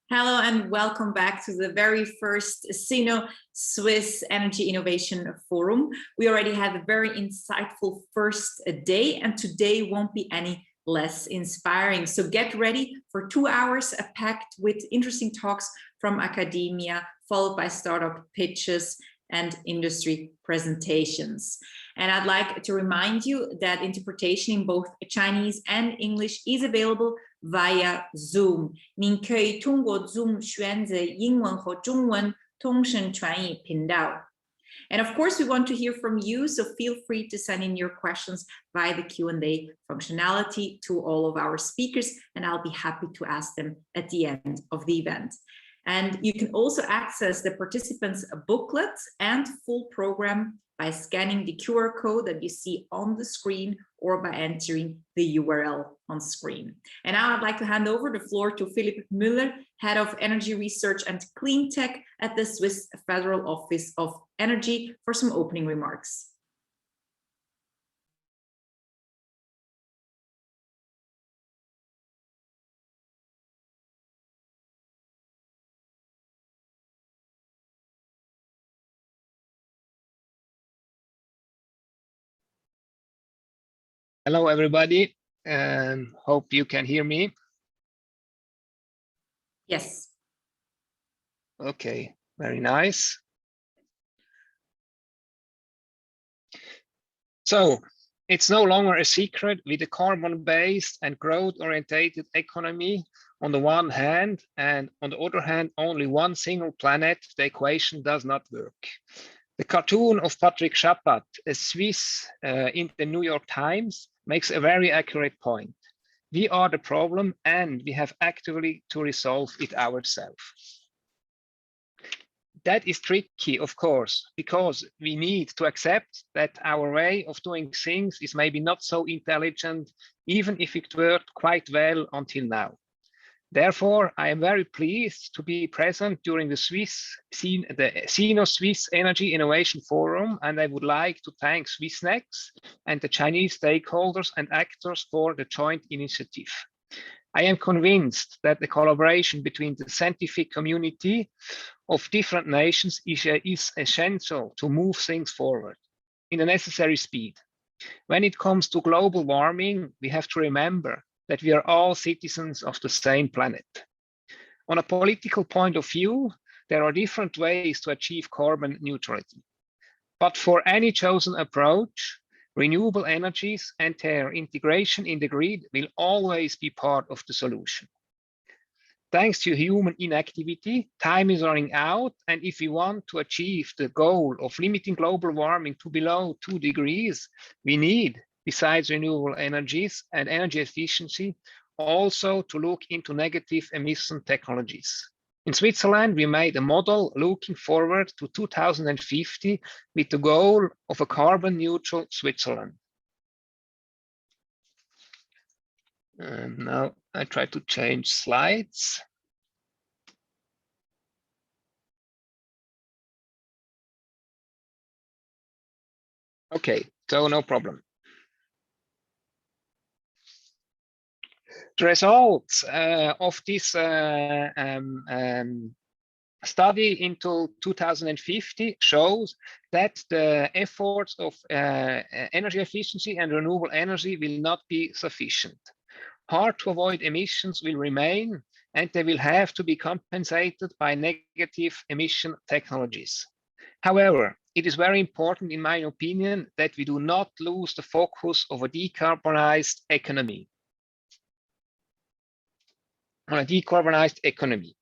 Hello and welcome back to the very first Sino-Swiss Energy Innovation Forum. We already had a very insightful first day, and today won't be any less inspiring. So get ready for 2 hours packed with interesting talks from academia, followed by startup pitches and industry presentations. And I'd like to remind you that interpretation in both Chinese and English is available via Zoom. 您可以通过 Zoom 选择英文和中文同声传译频道。And of course, we want to hear from you, so feel free to send in your questions via the Q&A functionality to all of our speakers, and I'll be happy to ask them at the end of the event. And you can also access the participants' booklets and full program by scanning the QR code that you see on the screen or by entering the URL on screen. And now I'd like to hand over the floor to Philipp Müller, Head of Energy Research and Clean Tech at the Swiss Federal Office of Energy, for some opening remarks. Hello, everybody. Hope you can hear me. Yes. Okay, very nice. So it's no longer a secret, with a carbon-based and growth-orientated economy on the one hand, and on the other hand, only one single planet, the equation does not work. The cartoon of Patrick Chapat, a Swiss, in the New York Times, makes a very accurate point. We are the problem, and we have actively to resolve it ourselves. That is tricky, of course, because we need to accept that our way of doing things is maybe not so intelligent, even if it worked quite well until now. Therefore, I am very pleased to be present during the Sino-Swiss Energy Innovation Forum, and I would like to thank Swissnex and the Chinese stakeholders and actors for the joint initiative. I am convinced that the collaboration between the scientific community of different nations is essential to move things forward in the necessary speed. When it comes to global warming, we have to remember that we are all citizens of the same planet. On a political point of view, there are different ways to achieve carbon neutrality. But for any chosen approach, renewable energies and their integration in the grid will always be part of the solution. Thanks to human inactivity, time is running out, and if we want to achieve the goal of limiting global warming to below 2 degrees, we need, besides renewable energies and energy efficiency, also to look into negative emission technologies. In Switzerland, we made a model looking forward to 2050 with the goal of a carbon neutral Switzerland. And now I try to change slides. Okay, so no problem. The results of this study into 2050 shows that the efforts of energy efficiency and renewable energy will not be sufficient. Hard to avoid emissions will remain, and they will have to be compensated by negative emission technologies. However, it is very important, in my opinion, that we do not lose the focus of a decarbonized economy. On a decarbonized economy.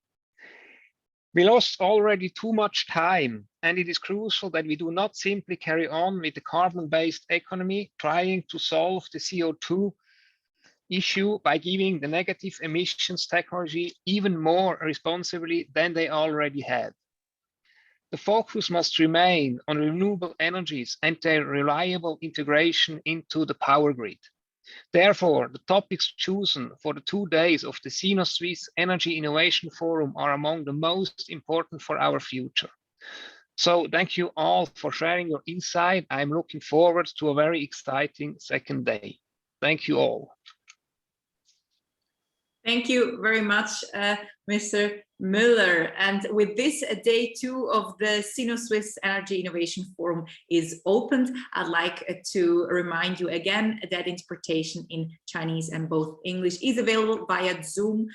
We lost already too much time, and it is crucial that we do not simply carry on with the carbon-based economy, trying to solve the CO2 issue by giving the negative emissions technology even more responsibly than they already had. The focus must remain on renewable energies and their reliable integration into the power grid. Therefore, the topics chosen for the 2 days of the Sino-Swiss Energy Innovation Forum are among the most important for our future. So thank you all for sharing your insight. I'm looking forward to a very exciting second day. Thank you all. Thank you very much, Mr. Müller. And with this, day 2 of the Sino-Swiss Energy Innovation Forum is opened. I'd like to remind you again that interpretation in Chinese and both English is available via Zoom.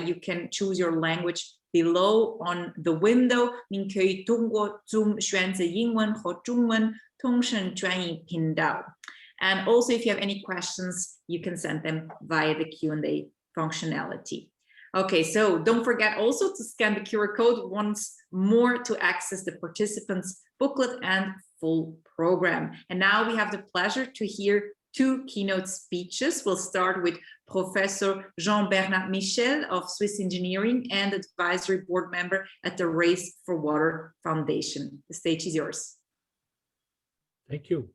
You can choose your language below on the window. 您可以通过 Zoom 选择英文和中文同声转译频道. And also, if you have any questions, you can send them via the Q&A functionality. Okay, so don't forget also to scan the QR code once more to access the participants' booklet and full program. And now we have the pleasure to hear 2 keynote speeches. We'll start with Professor Jean-Bernard Michel of Swiss Engineering and Advisory Board Member at the Race for Water Foundation. The stage is yours. Thank you.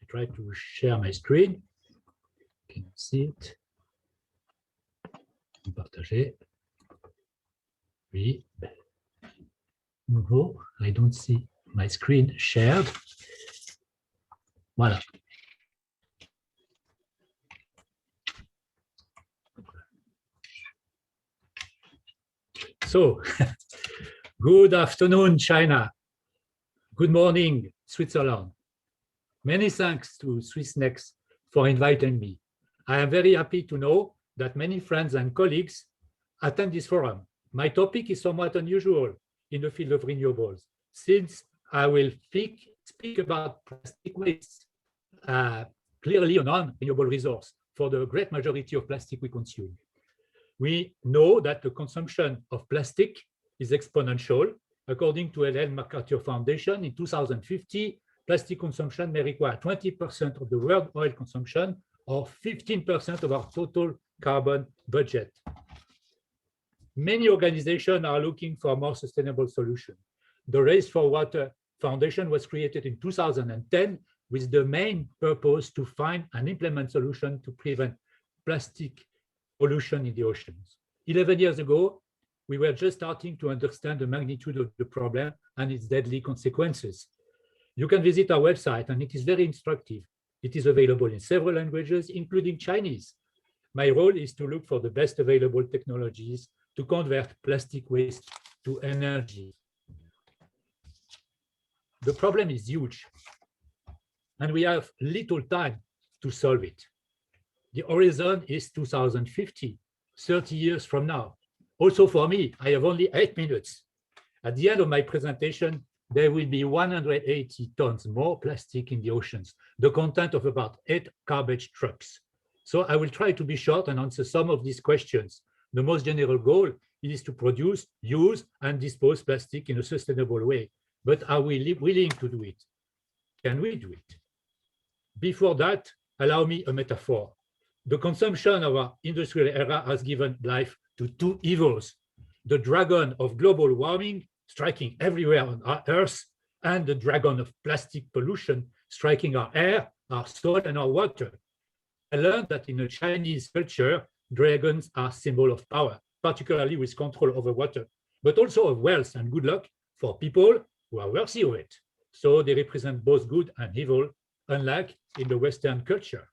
Try to share my screen. Can you see it? Partager. Oui. No, I don't see my screen shared. Voilà. So, good afternoon, China. Good morning, Switzerland. Many thanks to SwissNext for inviting me. I am very happy to know that many friends and colleagues attend this forum. My topic is somewhat unusual in the field of renewables, since I will speak about plastic waste, clearly a non-renewable resource for the great majority of plastic we consume. We know that the consumption of plastic is exponential. According to Ellen MacArthur Foundation, in 2050, plastic consumption may require 20% of the world oil consumption or 15% of our total carbon budget. Many organizations are looking for a more sustainable solution. The Race for Water Foundation was created in 2010 with the main purpose to find and implement solutions to prevent plastic pollution in the oceans. 11 years ago, we were just starting to understand the magnitude of the problem and its deadly consequences. You can visit our website, and it is very instructive. It is available in several languages, including Chinese. My role is to look for the best available technologies to convert plastic waste to energy. The problem is huge, and we have little time to solve it. The horizon is 2050, 30 years from now. Also for me, I have only 8 minutes. At the end of my presentation, there will be 180 tons more plastic in the oceans, the content of about 8 garbage trucks. So I will try to be short and answer some of these questions. The most general goal is to produce, use, and dispose plastic in a sustainable way. But are we willing to do it? Can we do it? Before that, allow me a metaphor. The consumption of our industrial era has given life to 2 evils: the dragon of global warming striking everywhere on our Earth, and the dragon of plastic pollution striking our air, our soil, and our water. I learned that in a Chinese culture, dragons are symbol of power, particularly with control over water, but also of wealth and good luck for people who are worthy of it. So they represent both good and evil, unlike in the Western culture.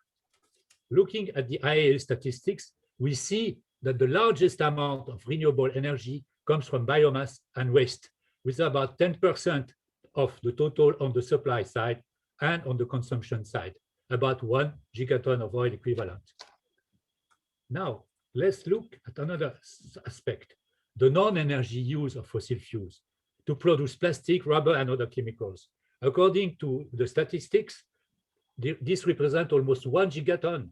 Looking at the IEA statistics, we see that the largest amount of renewable energy comes from biomass and waste, with about 10% of the total on the supply side and on the consumption side, about 1 gigaton of oil equivalent. Now, let's look at another aspect, the non-energy use of fossil fuels to produce plastic, rubber, and other chemicals. According to the statistics, this represents almost 1 gigaton.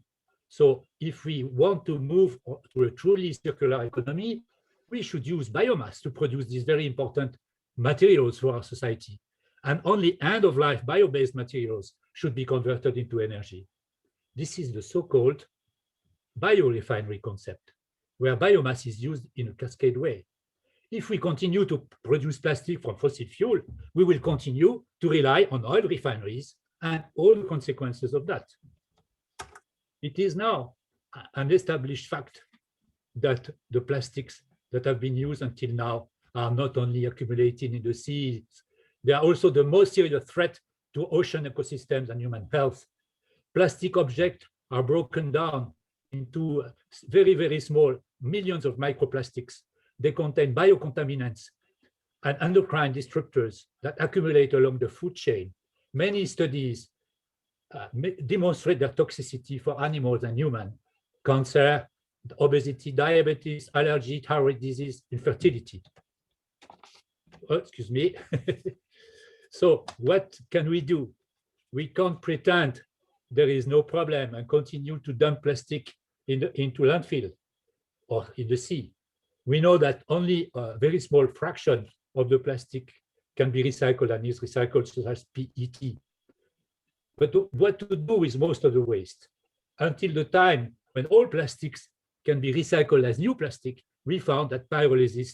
So if we want to move to a truly circular economy, we should use biomass to produce these very important materials for our society. And only end-of-life bio-based materials should be converted into energy. This is the so-called biorefinery concept, where biomass is used in a cascade way. If we continue to produce plastic from fossil fuel, we will continue to rely on oil refineries and all the consequences of that. It is now an established fact that the plastics that have been used until now are not only accumulating in the seas, they are also the most serious threat to ocean ecosystems and human health. Plastic objects are broken down into very, very small millions of microplastics. They contain biocontaminants and endocrine disruptors that accumulate along the food chain. Many studies demonstrate their toxicity for animals and humans: cancer, obesity, diabetes, allergy, thyroid disease, infertility. Oh, excuse me. So what can we do? We can't pretend there is no problem and continue to dump plastic into landfill or in the sea. We know that only a very small fraction of the plastic can be recycled and is recycled, such as PET. But what to do with most of the waste? Until the time when all plastics can be recycled as new plastic, we found that pyrolysis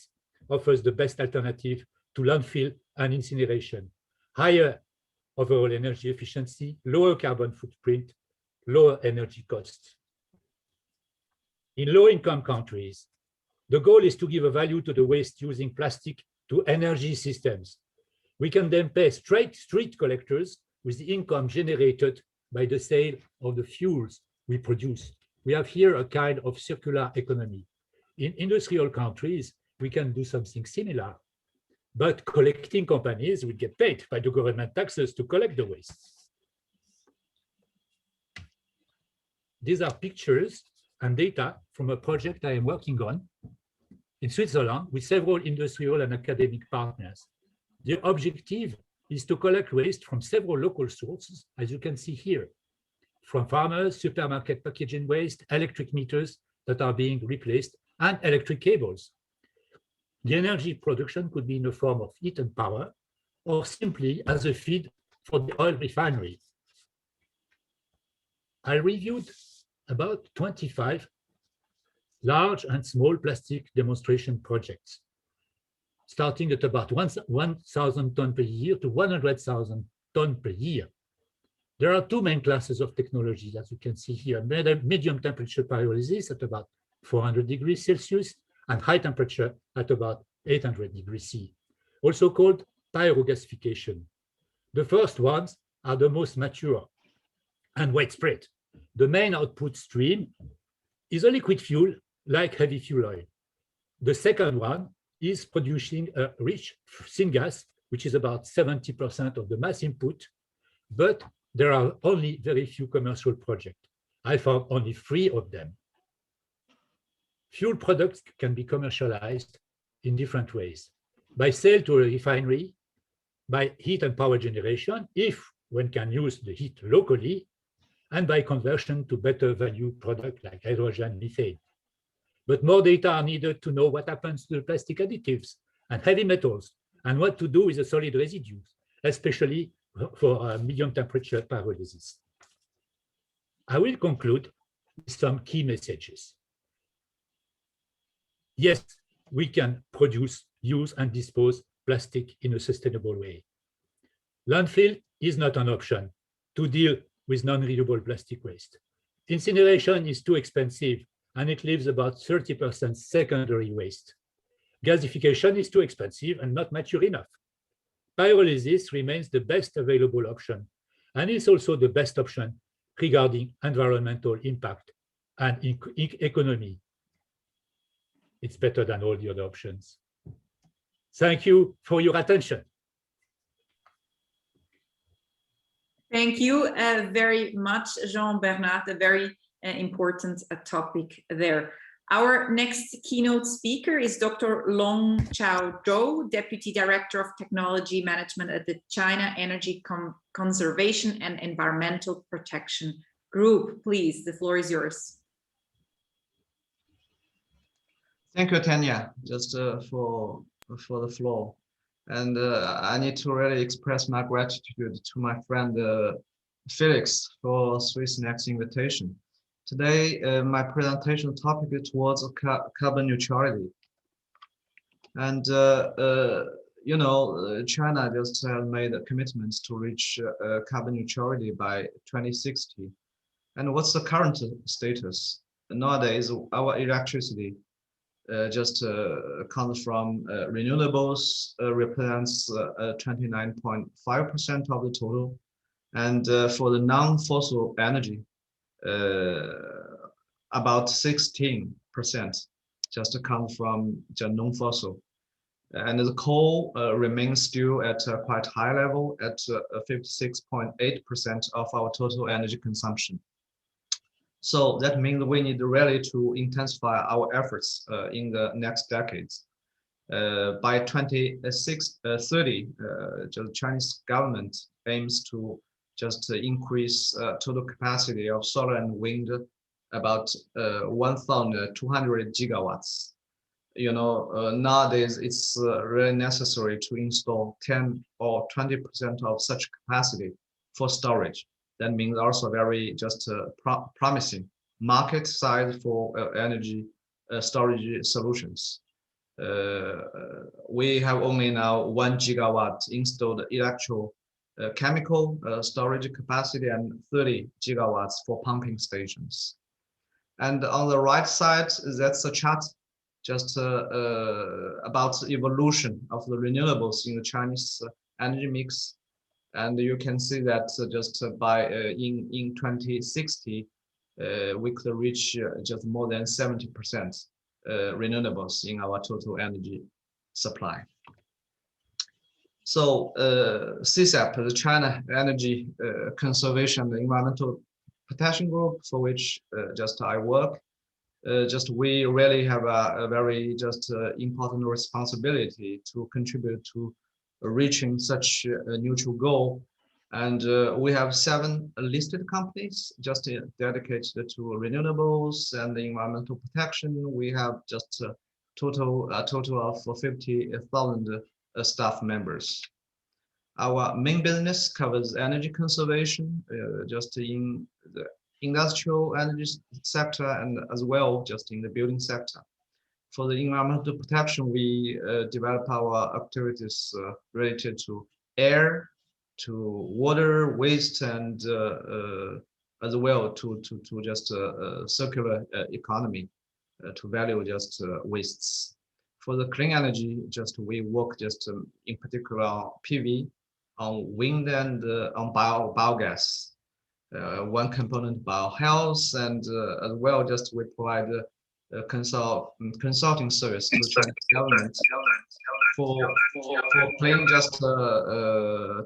offers the best alternative to landfill and incineration: higher overall energy efficiency, lower carbon footprint, lower energy costs. In low-income countries, the goal is to give a value to the waste using plastic to energy systems. We can then pay street collectors with the income generated by the sale of the fuels we produce. We have here a kind of circular economy. In industrial countries, we can do something similar, but collecting companies will get paid by the government taxes to collect the waste. These are pictures and data from a project I am working on in Switzerland with several industrial and academic partners. The objective is to collect waste from several local sources, as you can see here, from farmers, supermarket packaging waste, electric meters that are being replaced, and electric cables. The energy production could be in the form of heat and power, or simply as a feed for the oil refinery. I reviewed about 25 large and small plastic demonstration projects, starting at about 1,000 tons per year to 100,000 tons per year. There are two main classes of technologies, as you can see here: medium temperature pyrolysis at about 400 degrees Celsius and high temperature at about 800 degrees C, also called pyrogasification. The first ones are the most mature and widespread. The main output stream is a liquid fuel like heavy fuel oil. The second one is producing a rich syngas, which is about 70% of the mass input, but there are only very few commercial projects. I found only 3 of them. Fuel products can be commercialized in different ways: by sale to a refinery, by heat and power generation, if one can use the heat locally, and by conversion to better value products like hydrogen, methane. But more data are needed to know what happens to the plastic additives and heavy metals, and what to do with the solid residues, especially for medium temperature pyrolysis. I will conclude with some key messages. Yes, we can produce, use, and dispose plastic in a sustainable way. Landfill is not an option to deal with non-renewable plastic waste. Incineration is too expensive, and it leaves about 30% secondary waste. Gasification is too expensive and not mature enough. Pyrolysis remains the best available option, and is also the best option regarding environmental impact and economy. It's better than all the other options. Thank you for your attention. Thank you very much, Jean-Bernard, a very important topic there. Our next keynote speaker is Dr. Long Chao Zhou, Deputy Director of Technology Management at the China Energy Conservation and Environmental Protection Group. Please, the floor is yours. Thank you, Tanya, just for the floor. And I need to really express my gratitude to my friend Felix for Swiss Next invitation. Today, my presentation topic is towards carbon neutrality. And, you know, China just made a commitment to reach carbon neutrality by 2060. And what's the current status? Nowadays, our electricity just comes from renewables, represents 29.5% of the total. And for the non-fossil energy, about 16% just come from just non-fossil. And the coal remains still at a quite high level at 56.8% of our total energy consumption. So that means we need really to intensify our efforts in the next decades. By 2030, the Chinese government aims to just increase total capacity of solar and wind about 1,200 gigawatts. You know, nowadays it's really necessary to install 10 or 20% of such capacity for storage. That means also very just promising market size for energy storage solutions. We have only now 1 gigawatt installed electrochemical storage capacity and 30 gigawatts for pumping stations. And on the right side, that's a chart just about the evolution of the renewables in the Chinese energy mix. And you can see that just by in 2060, we could reach just more than 70% renewables in our total energy supply. So CSEP, the China Energy Conservation and Environmental Protection Group, for which just I work, just we really have a very just important responsibility to contribute to reaching such a neutral goal. And we have 7 listed companies just dedicated to renewables and the environmental protection. We have just a total of 50,000 staff members. Our main business covers energy conservation, just in the industrial energy sector and as well just in the building sector. For the environmental protection, we develop our activities related to air, to water, waste, and as well to just circular economy, to value just wastes. For the clean energy, just we work just in particular on PV, on wind, and on biogas. One component biohealth, and as well just we provide consulting service to Chinese government for playing just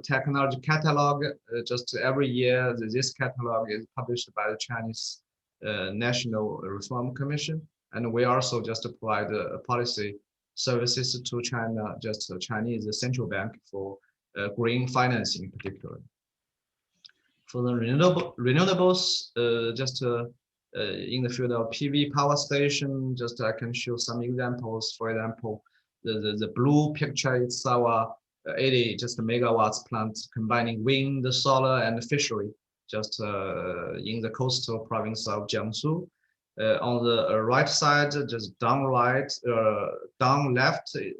technology catalog. Just every year, this catalog is published by the Chinese National Reform Commission, and we also just provide policy services to China, just Chinese central bank for green financing in particular. For the renewables, just in the field of PV power station, just I can show some examples. For example, the blue picture is our 80 just megawatts plant combining wind, solar, and fishery, just in the coastal province of Jiangsu. On the right side, just down left,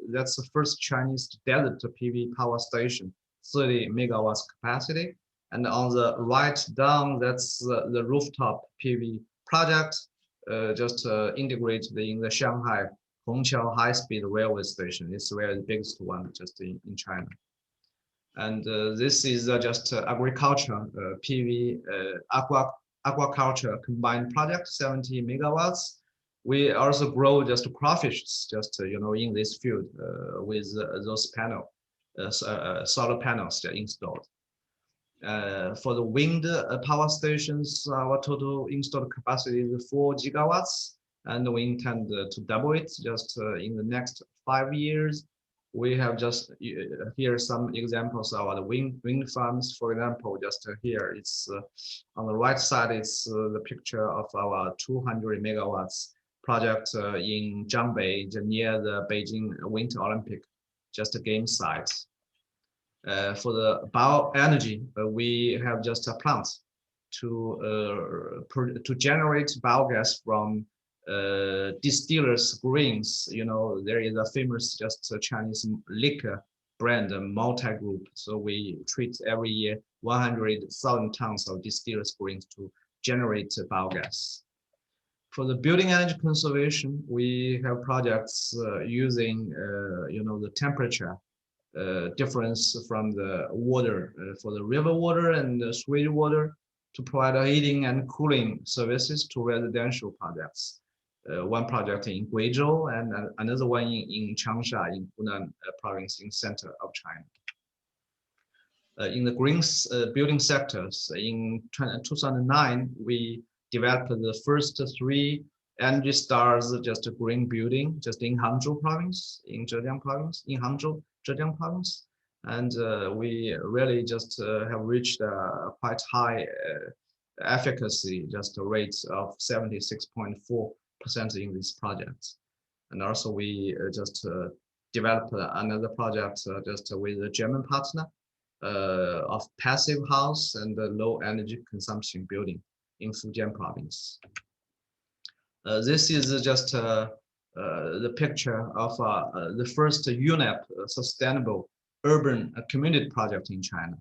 that's the first Chinese desert PV power station, 30 megawatts capacity. And on the right down, that's the rooftop PV project, just integrated in the Shanghai Hongqiao high-speed railway station. It's really the biggest one just in China. And this is just agriculture PV aquaculture combined project, 70 megawatts. We also grow just crawfishes, just in this field with those solar panels installed. For the wind power stations, our total installed capacity is 4 gigawatts, and we intend to double it just in the next 5 years. We have just here some examples of our wind farms. For example, just here it's on the right side, it's the picture of our 200 megawatts project in Zhangbei, near the Beijing Winter Olympic, just a game site. For the bioenergy, we have just a plant to generate biogas from distillers' grains. There is a famous just Chinese liquor brand, Multi Group. So we treat every year 100,000 tons of distillers' grains to generate biogas. For the building energy conservation, we have projects using the temperature difference from the water for the river water and the sewage water to provide heating and cooling services to residential projects. One project in Guizhou and another one in Changsha in Hunan province in center of China. In the green building sectors, in 2009, we developed the first 3 Energy Stars just a green building just in Hangzhou province, in Zhejiang province, in Hangzhou, Zhejiang province. And we really just have reached a quite high efficacy, just a rate of 76.4% in this project. And also we just developed another project just with a German partner of passive house and low energy consumption building in Fujian province. This is just the picture of the first UNEP sustainable urban community project in China.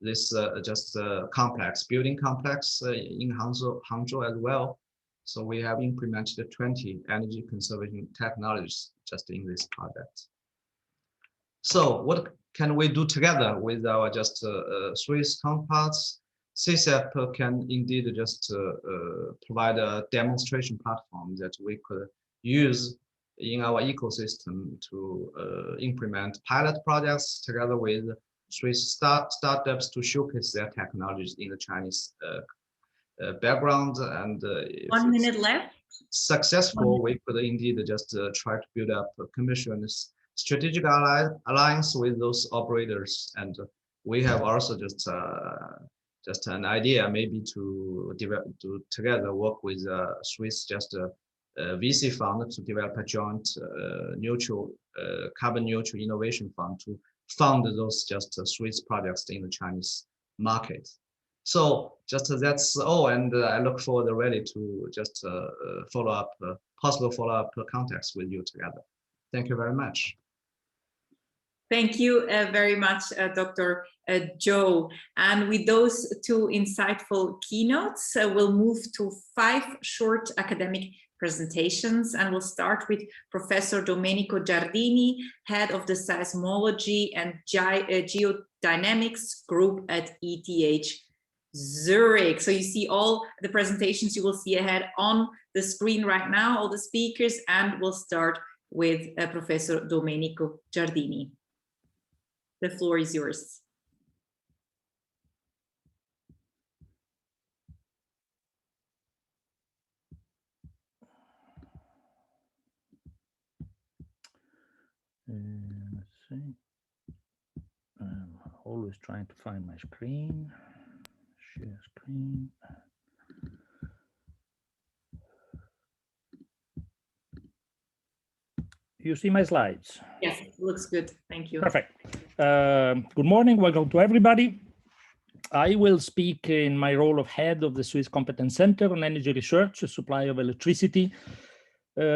This just complex building complex in Hangzhou as well. So we have implemented 20 energy conservation technologies just in this project. So what can we do together with our just Swiss counterparts? SSEIForum can indeed just provide a demonstration platform that we could use in our ecosystem to implement pilot projects together with Swiss startups to showcase their technologies in the Chinese background. And 1 minute left. Successful, we could indeed just try to build up a commission strategic alliance with those operators. And we have also just an idea maybe to together work with Swiss just VC fund to develop a joint carbon neutral innovation fund to fund those just Swiss projects in the Chinese market. So just that's all, and I look forward really to just follow up possible follow-up contacts with you together. Thank you very much. Thank you very much, Dr. Joe. And with those 2 insightful keynotes, we'll move to 5 short academic presentations, and we'll start with Professor Domenico Giardini, head of the Seismology and Geodynamics group at ETH Zurich. So you see all the presentations you will see ahead on the screen right now, all the speakers, and we'll start with Professor Domenico Giardini. The floor is yours. Let's see. I'm always trying to find my screen. Share screen. You see my slides? Yes, looks good. Thank you. Perfect. Good morning. Welcome to everybody. I will speak in my role of head of the Swiss Competence Center on Energy Research, supply of electricity.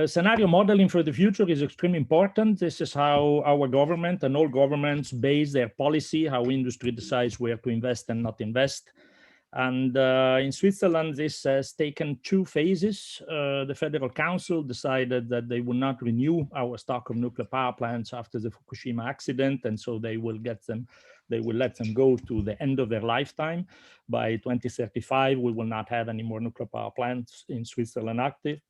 Scenario modeling for the future is extremely important. This is how our government and all governments base their policy, how industry decides where to invest and not invest. And in Switzerland, this has taken 2 phases. The Federal Council decided that they will not renew our stock of nuclear power plants after the Fukushima accident, and so they will let them go to the end of their lifetime. By 2035, we will not have any more nuclear power plants in Switzerland active.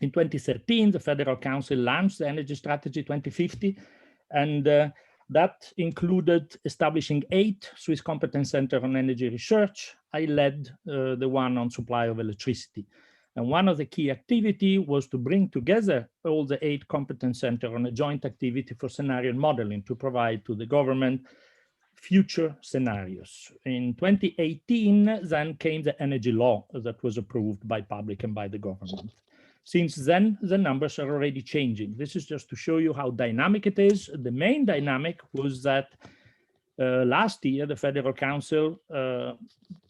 In 2013, the Federal Council launched the Energy Strategy 2050, and that included establishing 8 Swiss Competence Center on Energy Research. I led the one on supply of electricity. And one of the key activity was to bring together all the 8 competence center on a joint activity for scenario modeling to provide to the government future scenarios. In 2018, then came the energy law that was approved by public and by the government. Since then, the numbers are already changing. This is just to show you how dynamic it is. The main dynamic was that last year, the Federal Council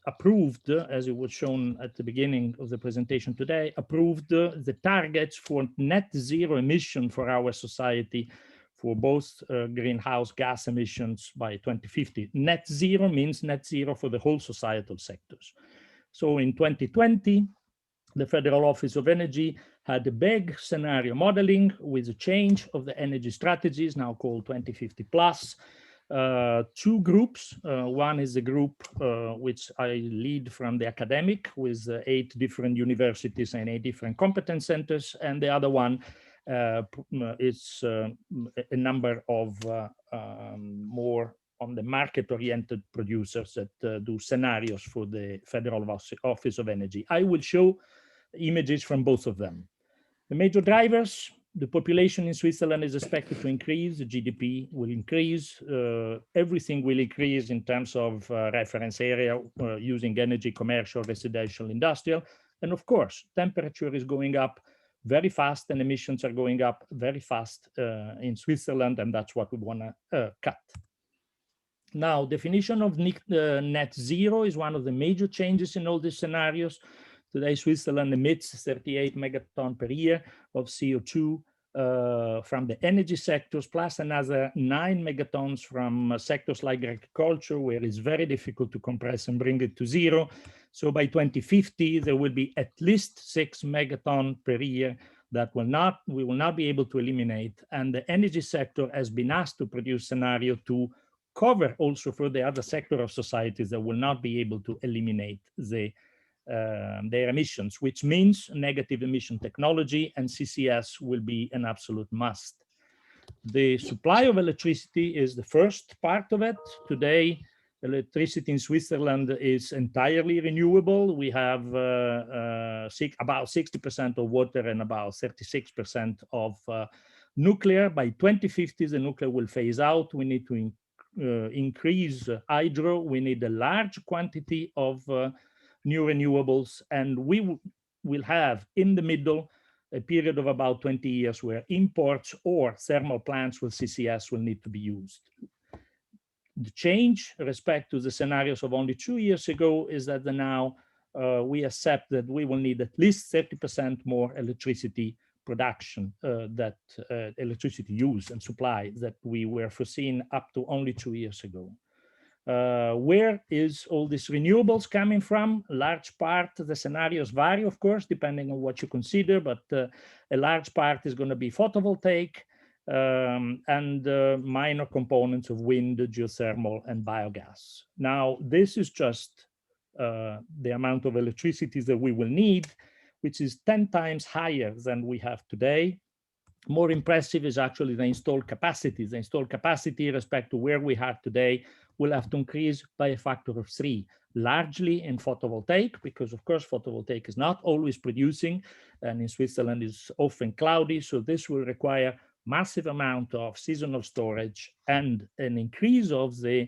approved, as it was shown at the beginning of the presentation today, approved the targets for net zero emission for our society for both greenhouse gas emissions by 2050. Net zero means net zero for the whole societal sectors. So in 2020, the Federal Office of Energy had a big scenario modeling with a change of the energy strategies, now called 2050 plus. two groups. One is a group which I lead from the academic with 8 different universities and 8 different competence centers. And the other one is a number of more on the market-oriented producers that do scenarios for the Federal Office of Energy. I will show images from both of them. The major drivers: the population in Switzerland is expected to increase, the GDP will increase, everything will increase in terms of reference area using energy, commercial, residential, industrial. And of course, temperature is going up very fast and emissions are going up very fast in Switzerland, and that's what we want to cut. Now, definition of net zero is one of the major changes in all these scenarios. Today, Switzerland emits 38 megaton per year of CO2 from the energy sectors, plus another 9 megatons from sectors like agriculture, where it's very difficult to compress and bring it to zero. So by 2050, there will be at least 6 megaton per year that we will not be able to eliminate. And the energy sector has been asked to produce scenario to cover also for the other sector of societies that will not be able to eliminate their emissions, which means negative emission technology, and CCS will be an absolute must. The supply of electricity is the first part of it. Today, electricity in Switzerland is entirely renewable. We have about 60% of water and about 36% of nuclear. By 2050, the nuclear will phase out. We need to increase hydro. We need a large quantity of new renewables, and we will have in the middle a period of about 20 years where imports or thermal plants with CCS will need to be used. The change respect to the scenarios of only 2 years ago is that now we accept that we will need at least 30% more electricity production, electricity use and supply that we were foreseen up to only 2 years ago. Where is all these renewables coming from? A large part, the scenarios vary, of course, depending on what you consider, but a large part is going to be photovoltaic and minor components of wind, geothermal, and biogas. Now, this is just the amount of electricity that we will need, which is 10 times higher than we have today. More impressive is actually the installed capacity. The installed capacity with respect to where we are today will have to increase by a factor of 3, largely in photovoltaic, because of course photovoltaic is not always producing, and in Switzerland is often cloudy, so this will require massive amount of seasonal storage and an increase of the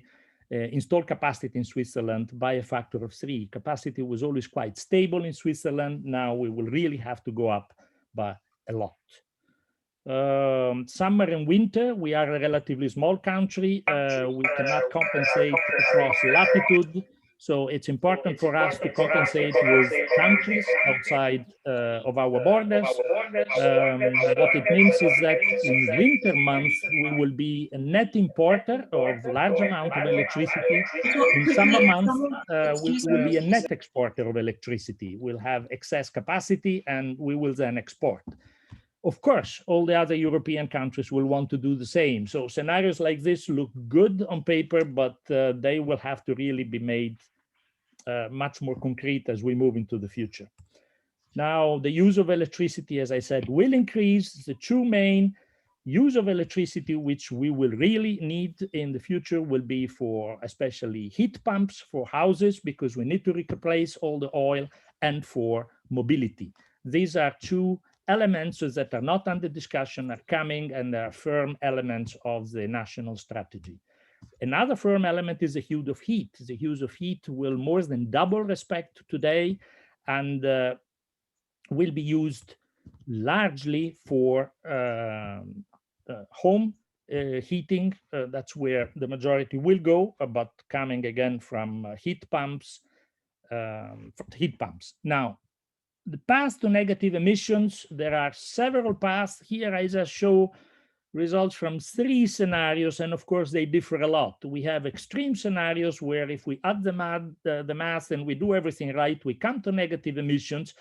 installed capacity in Switzerland by a factor of 3. Capacity was always quite stable in Switzerland. Now we will really have to go up by a lot. Summer and winter, we are a relatively small country. We cannot compensate across latitude. So it's important for us to compensate with countries outside of our borders. What it means is that in winter months, we will be a net importer of large amount of electricity. In summer months, we will be a net exporter of electricity. We'll have excess capacity and we will then export. Of course, all the other European countries will want to do the same. So scenarios like this look good on paper, but they will have to really be made much more concrete as we move into the future. Now, the use of electricity, as I said, will increase. The two main use of electricity which we will really need in the future will be for especially heat pumps for houses, because we need to replace all the oil, and for mobility. These are two elements that are not under discussion, are coming, and are firm elements of the national strategy. Another firm element is the use of heat. The use of heat will more than double respect to today, and will be used largely for home heating. That's where the majority will go, but coming again from heat pumps. Now, the path to negative emissions, there are several paths. Here I just show results from 3 scenarios, and of course they differ a lot. We have extreme scenarios where if we add the math and we do everything right, we come to negative emissions.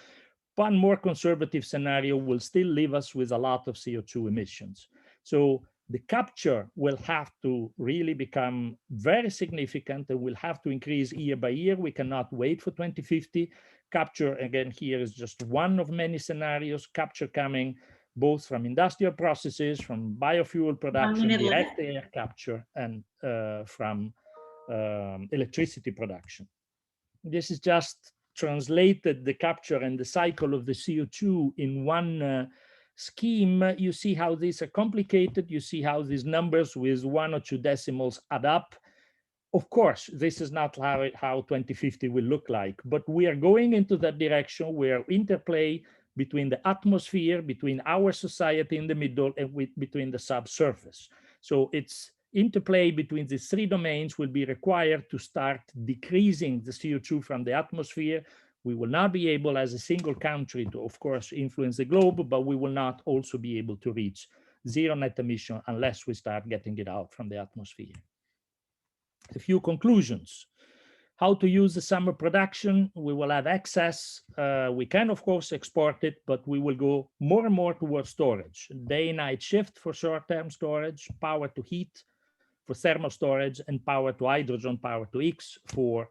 One more conservative scenario will still leave us with a lot of CO2 emissions. So the capture will have to really become very significant and will have to increase year by year. We cannot wait for 2050. Capture, again, here is just one of many scenarios, capture coming both from industrial processes, from biofuel production, direct air capture, and from electricity production. This is just translated the capture and the cycle of the CO2 in one scheme. You see how these are complicated. You see how these numbers with 1 or 2 decimals add up. Of course, this is not how 2050 will look like, but we are going into that direction where interplay between the atmosphere, between our society in the middle, and between the subsurface. So it's interplay between these 3 domains will be required to start decreasing the CO2 from the atmosphere. We will not be able as a single country to, of course, influence the globe, but we will not also be able to reach zero net emission unless we start getting it out from the atmosphere. A few conclusions. How to use the summer production. We will have excess. We can, of course, export it, but we will go more and more towards storage. Day-night shift for short-term storage, power to heat for thermal storage, and power to hydrogen, power to X for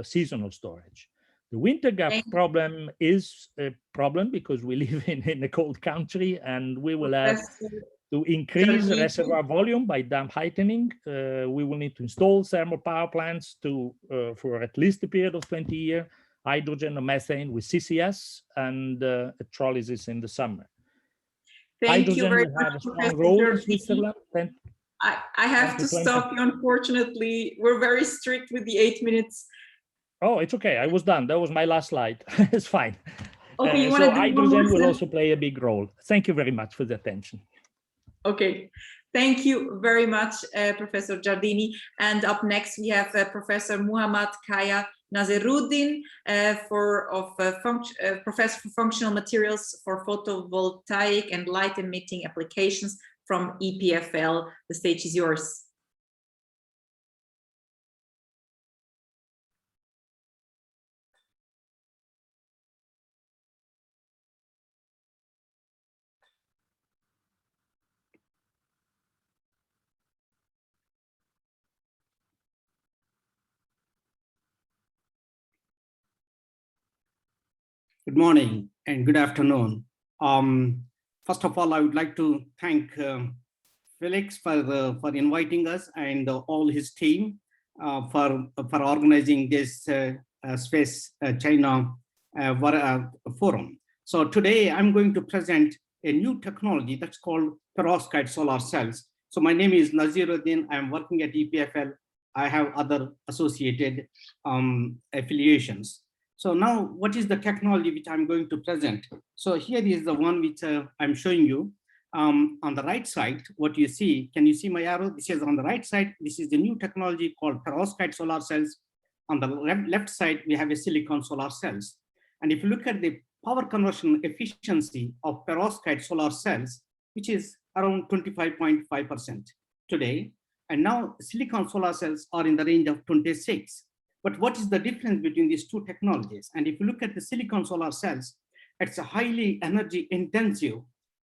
seasonal storage. The winter gap problem is a problem because we live in a cold country, and we will have to increase the reservoir volume by dam heightening. We will need to install thermal power plants for at least a period of 20 years, hydrogen or methane with CCS, and electrolysis in the summer. Thank hydrogen you very will much, have a strong Professor role in Giordini. Switzerland. I have to stop you, unfortunately. We're very strict with the 8 minutes. Oh, it's okay. I was done. That was my last slide. It's fine. Okay, So hydrogen will also play a big role. Thank you very much for the attention. Okay, thank you very much, Professor Giordini. And up next, we have Professor Muhammad Kaya Naseruddin, Professor for Functional Materials for Photovoltaic and Light Emitting Applications from EPFL. The stage is yours. Good morning and good afternoon. First of all, I would like to thank Felix for inviting us and all his team for organizing this Swiss China forum. So today I'm going to present a new technology that's called perovskite solar cells. So my name is Naseruddin. I'm working at EPFL. I have other associated affiliations. So now, what is the technology which I'm going to present? So here is the one which I'm showing you. On the right side, what you see, can you see my arrow? This is on the right side. This is the new technology called perovskite solar cells. On the left side, we have a silicon solar cells. And if you look at the power conversion efficiency of perovskite solar cells, which is around 25.5% today. And now silicon solar cells are in the range of 26. But what is the difference between these two technologies? And if you look at the silicon solar cells, it's a highly energy intensive,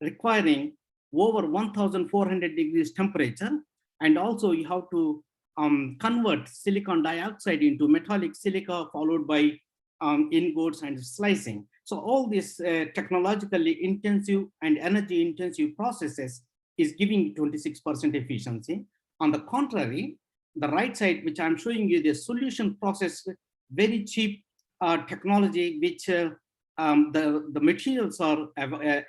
requiring over 1,400 degrees temperature. And also you have to convert silicon dioxide into metallic silica, followed by ingots and slicing. So all these technologically intensive and energy intensive processes is giving 26% efficiency. On the contrary, the right side, which I'm showing you, the solution process, very cheap technology, which the materials are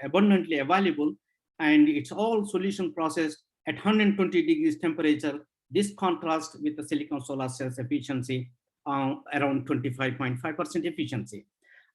abundantly available, and it's all solution processed at 120 degrees temperature. This contrasts with the silicon solar cells efficiency, around 25.5% efficiency.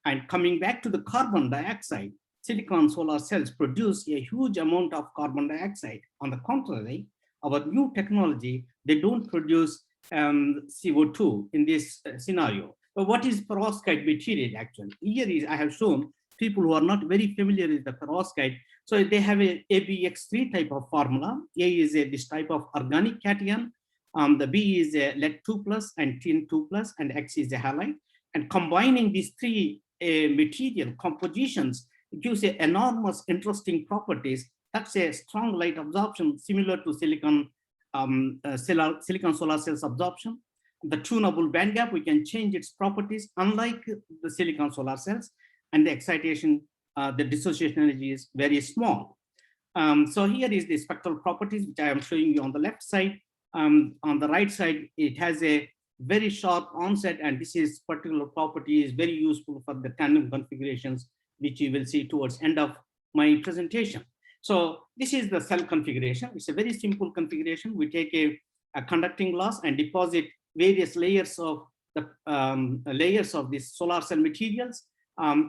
And coming back to the carbon dioxide, silicon solar cells produce a huge amount of carbon dioxide. On the contrary, our new technology, they don't produce CO2 in this scenario. But what is perovskite material actually? Here I have shown people who are not very familiar with the perovskite. So they have a ABX3 type of formula. A is this type of organic cation. The B is a lead2+ and tin2+, and X is a halide. And combining these three material compositions gives enormous interesting properties That's a strong light absorption similar to silicon solar cells absorption. The tunable band gap, we can change its properties unlike the silicon solar cells, and the excitation, the dissociation energy is very small. So here is the spectral properties, which I am showing you on the left side. On the right side, it has a very sharp onset, and this is particular property is very useful for the tandem configurations, which you will see towards end of my presentation. So this is the cell configuration. It's a very simple configuration. We take a conducting glass and deposit various layers of these solar cell materials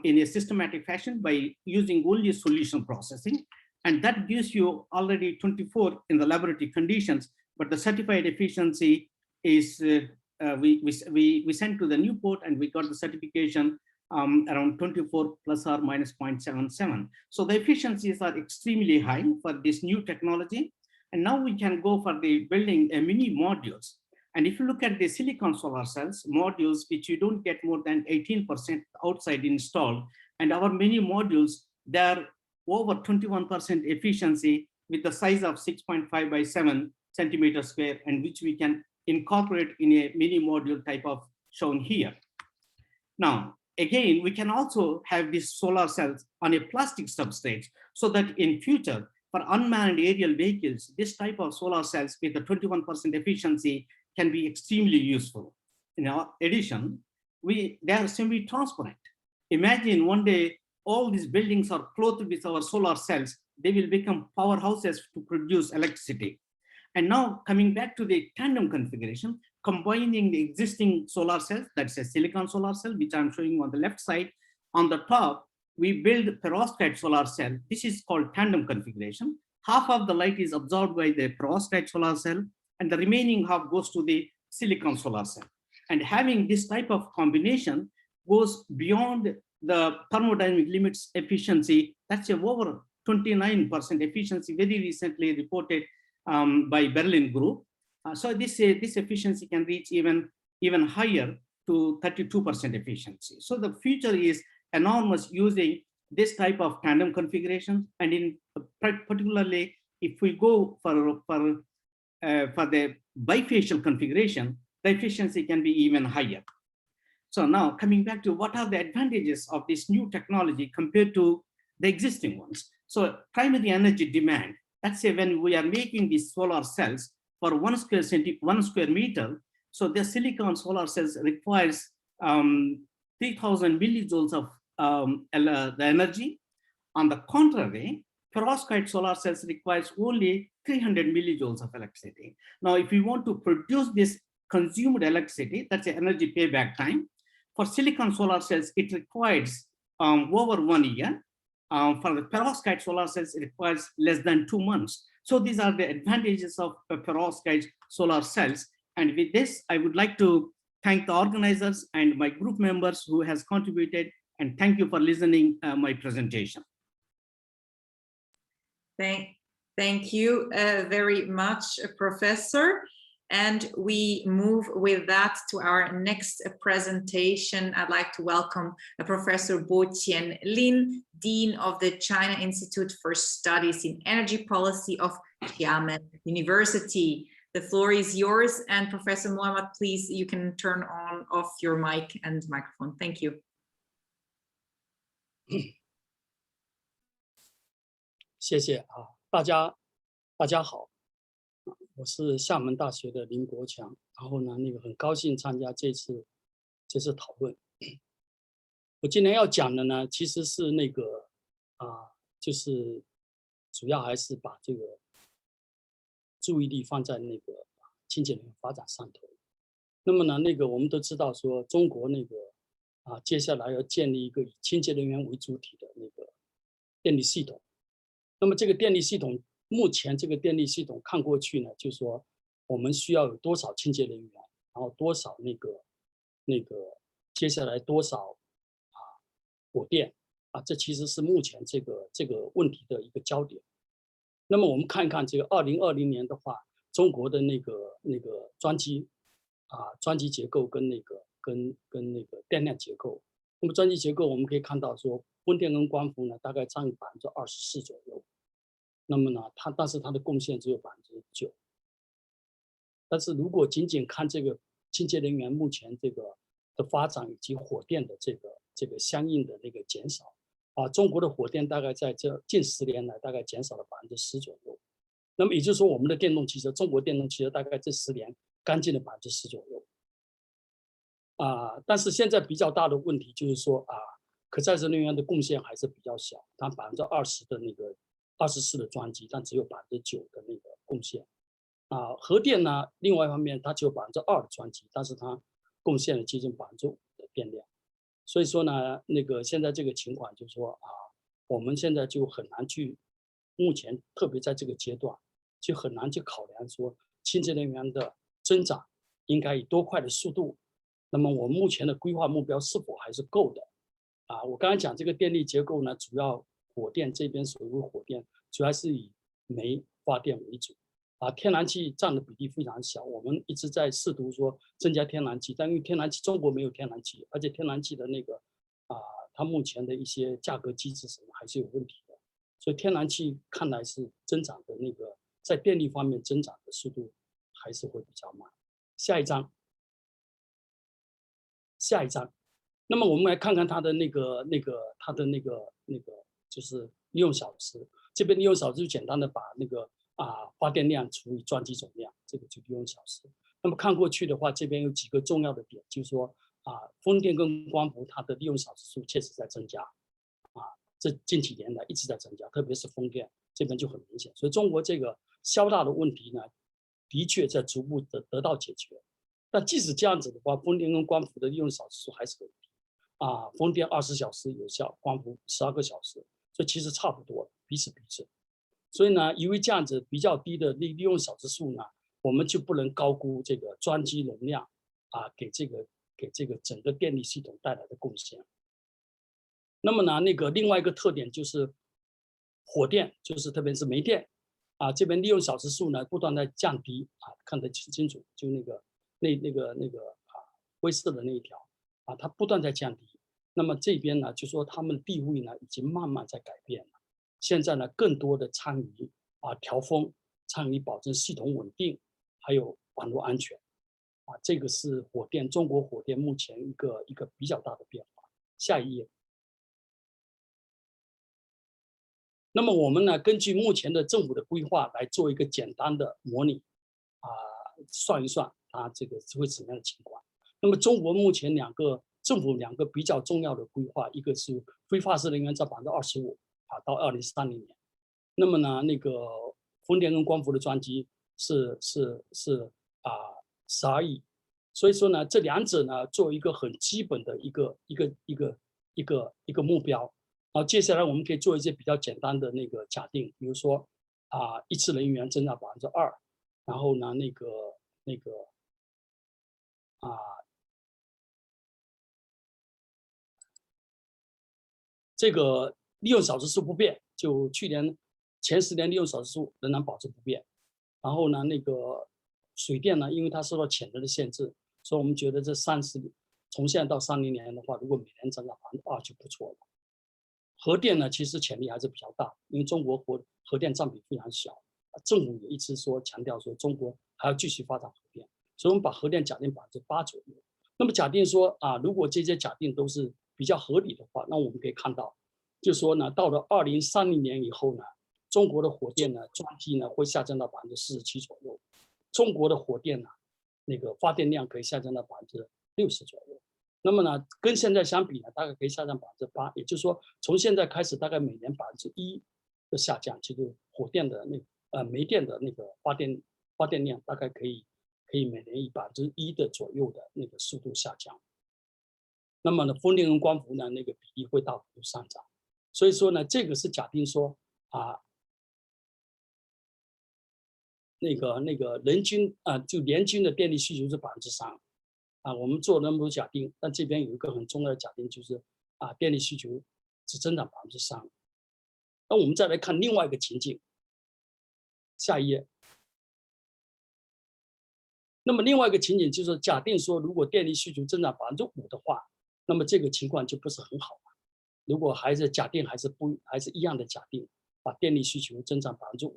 in a systematic fashion by using only solution processing. And that gives you already 24 in the laboratory conditions, but the certified efficiency is, we sent to the Newport and we got the certification around 24 plus or minus 0.77. So the efficiencies are extremely high for this new technology. And now we can go for the building a mini modules. And if you look at the silicon solar cells modules, which you don't get more than 18% outside installed, and our mini modules, they're over 21% efficiency with the size of 6.5 by 7 centimeters square, and which we can incorporate in a mini module type of shown here. Now, again, we can also have these solar cells on a plastic substrate, so that in future, for unmanned aerial vehicles, this type of solar cells with a 21% efficiency can be extremely useful. In addition, they are semi-transparent. Imagine one day, all these buildings are clothed with our solar cells. They will become powerhouses to produce electricity. And now coming back to the tandem configuration, combining the existing solar cells, that's a silicon solar cell, which I'm showing you on the left side. On the top, we build perovskite solar cell. This is called tandem configuration. Half of the light is absorbed by the perovskite solar cell, and the remaining half goes to the silicon solar cell. And having this type of combination goes beyond the thermodynamic limits efficiency. That's over 29% efficiency, very recently reported by Berlin group. So this efficiency can reach even higher to 32% efficiency. So the future is enormous using this type of tandem configuration. And in particularly, if we go for the bifacial configuration, the efficiency can be even higher. So now coming back to what are the advantages of this new technology compared to the existing ones. So primary energy demand, let's say when we are making these solar cells for 1 square meter, so the silicon solar cells requires 3,000 millijoules of the energy. On the contrary, perovskite solar cells requires only 300 millijoules of electricity. Now, if we want to produce this consumed electricity, that's the energy payback time. For silicon solar cells, it requires over 1 year. For the perovskite solar cells, it requires less than 2 months. So these are the advantages of perovskite solar cells. And with this, I would like to thank the organizers and my group members who has contributed, and thank you for listening my presentation. Thank you very much, Professor. And we move with that to our next presentation. I'd like to welcome Professor Bo-Tien Lin, Dean of the China Institute for Studies in Energy Policy of Xiamen University. The floor is yours. And Professor Muhammad, please, you can turn off your mic and microphone. Thank you. 谢谢啊，大家好，我是厦门大学的林国强，然后呢，很高兴参加这次讨论。我今天要讲的呢，其实是就是主要还是把这个注意力放在清洁能源发展上头。那么呢，我们都知道说，中国接下来要建立一个以清洁能源为主体的电力系统。那么这个电力系统，目前这个电力系统看过去呢，就是说我们需要有多少清洁能源，然后多少接下来多少火电这其实是目前这个问题的一个焦点。那么我们看一看这个2020年的话，中国的专机结构跟电量结构。那么专机结构我们可以看到说，风电跟光伏呢大概占24%左右。那么呢，但是它的贡献只有9%。但是如果仅仅看这个清洁能源目前这个的发展以及火电的这个相应的那个减少中国的火电大概在这近10年来大概减少了10%左右。那么也就是说，我们的电动汽车，中国电动汽车大概这10年干净了10%左右。但是现在比较大的问题就是说可再生能源的贡献还是比较小，它20%的那个24的装机，但只有9%的那个贡献。核电呢，另外一方面它只有2%的装机，但是它贡献了接近5%的电量。所以说呢，那个现在这个情况就是说我们现在就很难去，目前特别在这个阶段，就很难去考量说清洁能源的增长应该以多快的速度。那么我们目前的规划目标是否还是够的？我刚才讲这个电力结构呢，主要火电这边所谓火电，主要是以煤发电为主。天然气占的比例非常小，我们一直在试图说增加天然气，但因为天然气中国没有天然气，而且天然气的那个它目前的一些价格机制什么还是有问题的，所以天然气看来是增长的那个在电力方面增长的速度还是会比较慢。下一章，那么我们来看看它的就是利用小时，这边利用小时就简单的把那个发电量除以装机总量，这个就利用小时。那么看过去的话，这边有几个重要的点，就是说风电跟光伏它的利用小时数确实在增加，这近几年来一直在增加，特别是风电这边就很明显。所以中国这个销大的问题呢，的确在逐步的得到解决。但即使这样子的话，风电跟光伏的利用小时数还是很低风电20小时有效，光伏12个小时，所以其实差不多，彼此。所以呢，因为这样子比较低的利用小时数呢，我们就不能高估这个装机容量给这个整个电力系统带来的贡献。那么呢，那个另外一个特点就是火电，就是特别是煤电这边利用小时数呢不断在降低看得清楚，就那个灰色的那一条它不断在降低。那么这边呢，就说他们的地位呢已经慢慢在改变了。现在呢，更多的参与调峰，参与保证系统稳定，还有网络安全这个是中国火电目前一个比较大的变化。下一页。那么我们呢，根据目前的政府的规划来做一个简单的模拟算一算这个会什么样的情况。那么中国目前政府两个比较重要的规划，一个是非化石能源占25%到2030年。那么呢，那个风电跟光伏的装机是12亿。所以说呢，这两者呢，作为一个很基本的一个目标。接下来我们可以做一些比较简单的那个假定，比如说一次能源增长2%，然后呢这个利用小时数不变，就去年前10年利用小时数仍然保持不变。然后呢，那个水电呢，因为它受到潜能的限制，所以我们觉得这从现在到30年的话，如果每年增长2%就不错了。核电呢，其实潜力还是比较大，因为中国核电占比非常小，政府也一直强调说中国还要继续发展核电，所以我们把核电假定8%左右。那么假定说如果这些假定都是比较合理的话，那我们可以看到，就说呢，到了2030年以后呢，中国的火电呢装机呢会下降到47%左右，中国的火电呢那个发电量可以下降到60%左右。那么呢，跟现在相比呢，大概可以下降8%，也就是说，从现在开始，大概每年1%的下降，就是火电的煤电的那个发电量，大概可以每年以1%的左右的那个速度下降。那么呢，风电跟光伏呢，那个比例会大幅度上涨。所以说呢，这个是假定说那个人均就年均的电力需求是3%。我们做了那么多假定，但这边有一个很重要的假定，就是电力需求只增长3%。那我们再来看另外一个情境，下一页。那么另外一个情景就是假定说，如果电力需求增长5%的话，那么这个情况就不是很好了。如果还是假定还是一样的假定，把电力需求增长5%，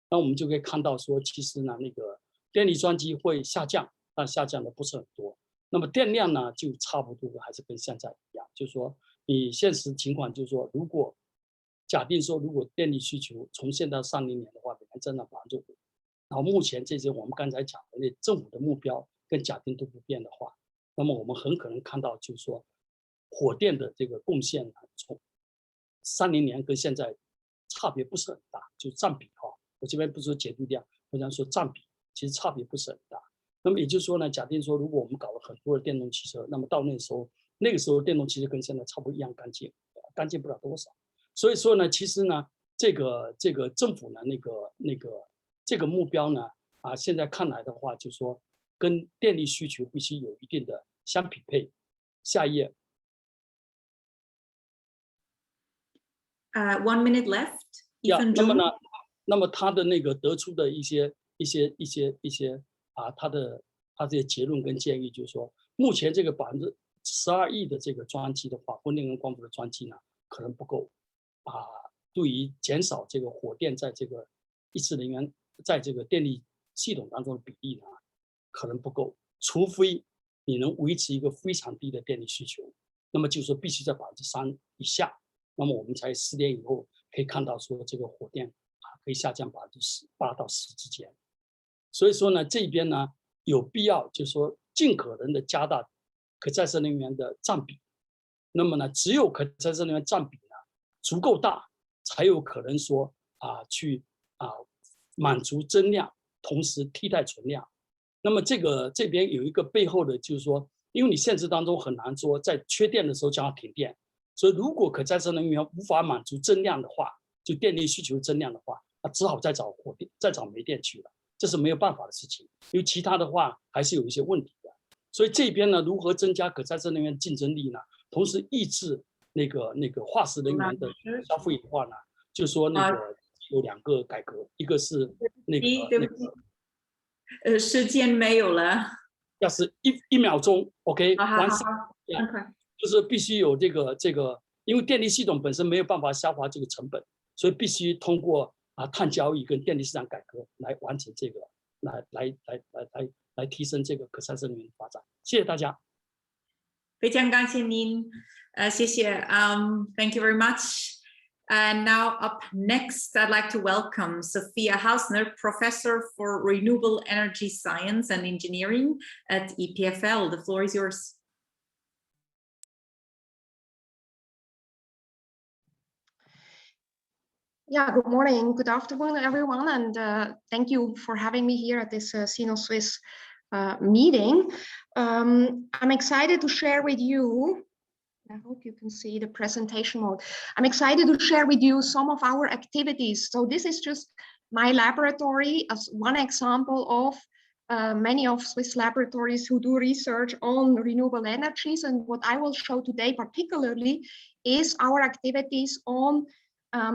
那我们就可以看到说，其实呢，那个电力装机会下降，但下降的不是很多。那么电量呢，就差不多还是跟现在一样，就是说你现实情况就是说，如果假定说，如果电力需求从现在到30年的话，每年增长5%，然后目前这些我们刚才讲的那政府的目标跟假定都不变的话，那么我们很可能看到，就是说火电的这个贡献呢，从30年跟现在差别不是很大，就占比哈。我这边不是说解读量，我想说占比其实差别不是很大。那么也就是说呢，假定说如果我们搞了很多的电动汽车，那么到那个时候电动汽车跟现在差不多一样干净，干净不了多少。所以说呢，其实呢，这个政府呢这个目标呢现在看来的话，就是说跟电力需求必须有一定的相匹配。下一页。1 minute left. 那么他的那个得出的一些他这些结论跟建议，就是说，目前这个12亿的这个装机的话，风电跟光伏的装机呢，可能不够对于减少这个火电在这个一次能源在这个电力系统当中的比例呢，可能不够，除非你能维持一个非常低的电力需求，那么就是说必须在3%以下，那么我们才10年以后可以看到说这个火电可以下降8%到10%之间。所以说呢，这边呢有必要就是说尽可能的加大可再生能源的占比。那么呢，只有可再生能源占比呢足够大，才有可能说去满足增量，同时替代存量。那么这边有一个背后的就是说，因为你现实当中很难说在缺电的时候将要停电，所以如果可再生能源无法满足增量的话，就电力需求增量的话，那只好再找煤电去了，这是没有办法的事情，因为其他的话还是有一些问题的。所以这边呢，如何增加可再生能源竞争力呢？同时抑制那个化石能源的消费的话呢，就说那个有2个改革，一个是时间没有了，要是1秒钟 ，OK， 完事，就是必须有这个，因为电力系统本身没有办法消化这个成本，所以必须通过碳交易跟电力市场改革来完成这个，来提升这个可再生能源的发展。谢谢大家。非常感谢您，谢谢。Thank you very much. And now up next, I'd like to welcome Sophia Hausner, Professor for Renewable Energy Science and Engineering at EPFL. The floor is yours. Yeah, good morning, good afternoon, everyone, and thank you for having me here at this Sino-Swiss meeting. I'm excited to share with you, I hope you can see the presentation mode. I'm excited to share with you some of our activities. So this is just my laboratory as one example of many of Swiss laboratories who do research on renewable energies. And what I will show today particularly is our activities on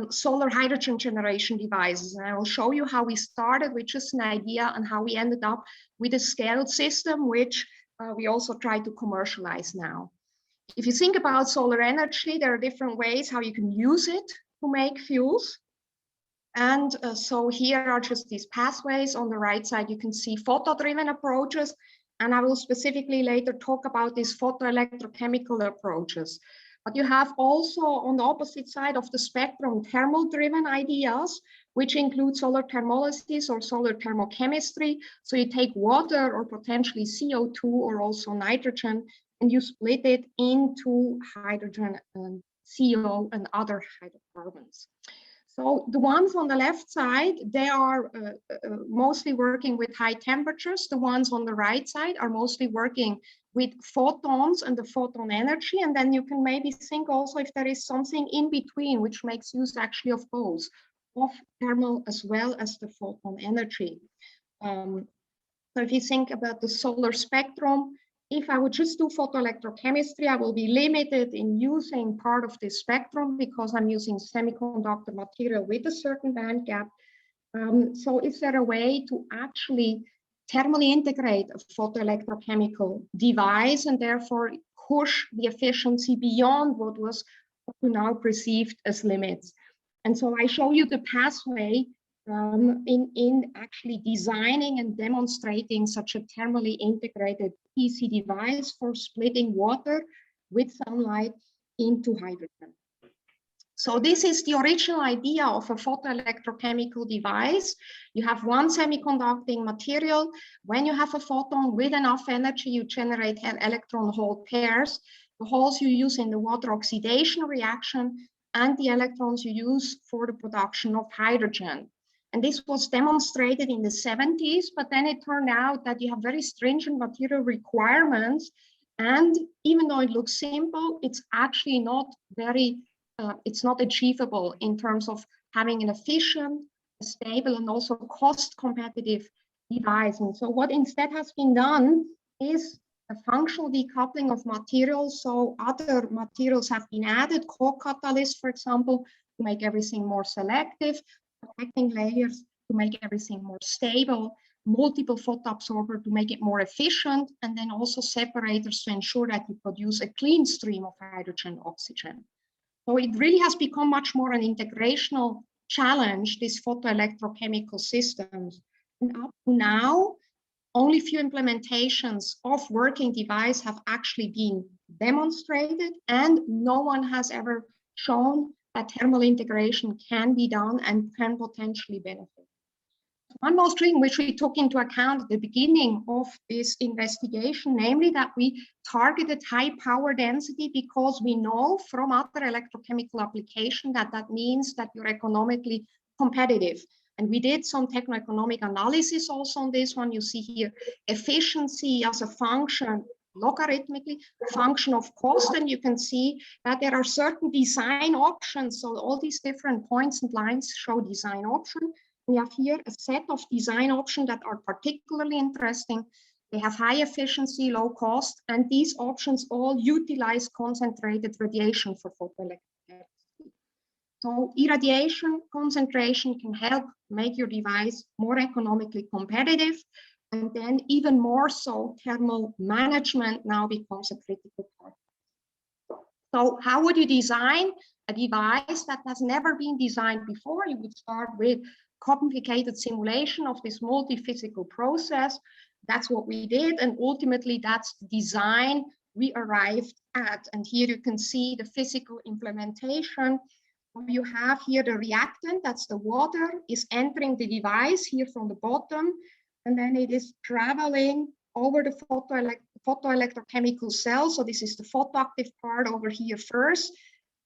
solar hydrogen generation devices. And I will show you how we started with just an idea and how we ended up with a scaled system, which we also try to commercialize now. If you think about solar energy, there are different ways how you can use it to make fuels. And so here are just these pathways. On the right side, you can see photo-driven approaches. And I will specifically later talk about these photoelectrochemical approaches. But you have also on the opposite side of the spectrum, thermal-driven ideas, which include solar thermolysis or solar thermochemistry. So you take water or potentially CO2 or also nitrogen, and you split it into hydrogen and CO and other hydrocarbons. So the ones on the left side, they are mostly working with high temperatures. The ones on the right side are mostly working with photons and the photon energy. And then you can maybe think also if there is something in between, which makes use actually of both, of thermal as well as the photon energy. So if you think about the solar spectrum, if I would just do photoelectrochemistry, I will be limited in using part of this spectrum because I'm using semiconductor material with a certain band gap. So is there a way to actually thermally integrate a photoelectrochemical device and therefore push the efficiency beyond what was up to now perceived as limits? And so I show you the pathway in actually designing and demonstrating such a thermally integrated PC device for splitting water with sunlight into hydrogen. So this is the original idea of a photoelectrochemical device. You have one semiconducting material. When you have a photon with enough energy, you generate electron-hole pairs. The holes you use in the water oxidation reaction and the electrons you use for the production of hydrogen. And this was demonstrated in the 70s, but then it turned out that you have very stringent material requirements. And even though it looks simple, it's actually not very it's not achievable in terms of having an efficient, stable, and also cost competitive device. And so what instead has been done is a functional decoupling of materials. So other materials have been added, co-catalysts, for example, to make everything more selective, protecting layers to make everything more stable, multiple photoabsorber to make it more efficient, and then also separators to ensure that you produce a clean stream of hydrogen, oxygen. So it really has become much more an integrational challenge, these photoelectrochemical systems. And up to now, only few implementations of working device have actually been demonstrated, and no one has ever shown that thermal integration can be done and can potentially benefit. One more thing which we took into account at the beginning of this investigation, namely that we targeted high power density because we know from other electrochemical application that that means that you're economically competitive. And we did some techno-economic analysis also on this one. You see here efficiency as a function, logarithmically, function of cost, and you can see that there are certain design options. So all these different points and lines show design option. We have here a set of design options that are particularly interesting. They have high efficiency, low cost, and these options all utilize concentrated radiation for photoelectricity. So irradiation concentration can help make your device more economically competitive. And then even more so, thermal management now becomes a critical part. So how would you design a device that has never been designed before? You would start with complicated simulation of this multi-physical process. That's what we did. And ultimately, that's the design we arrived at. And here you can see the physical implementation. You have here the reactant, that's the water, is entering the device here from the bottom. And then it is traveling over the photoelectrochemical cell. So this is the photoactive part over here first.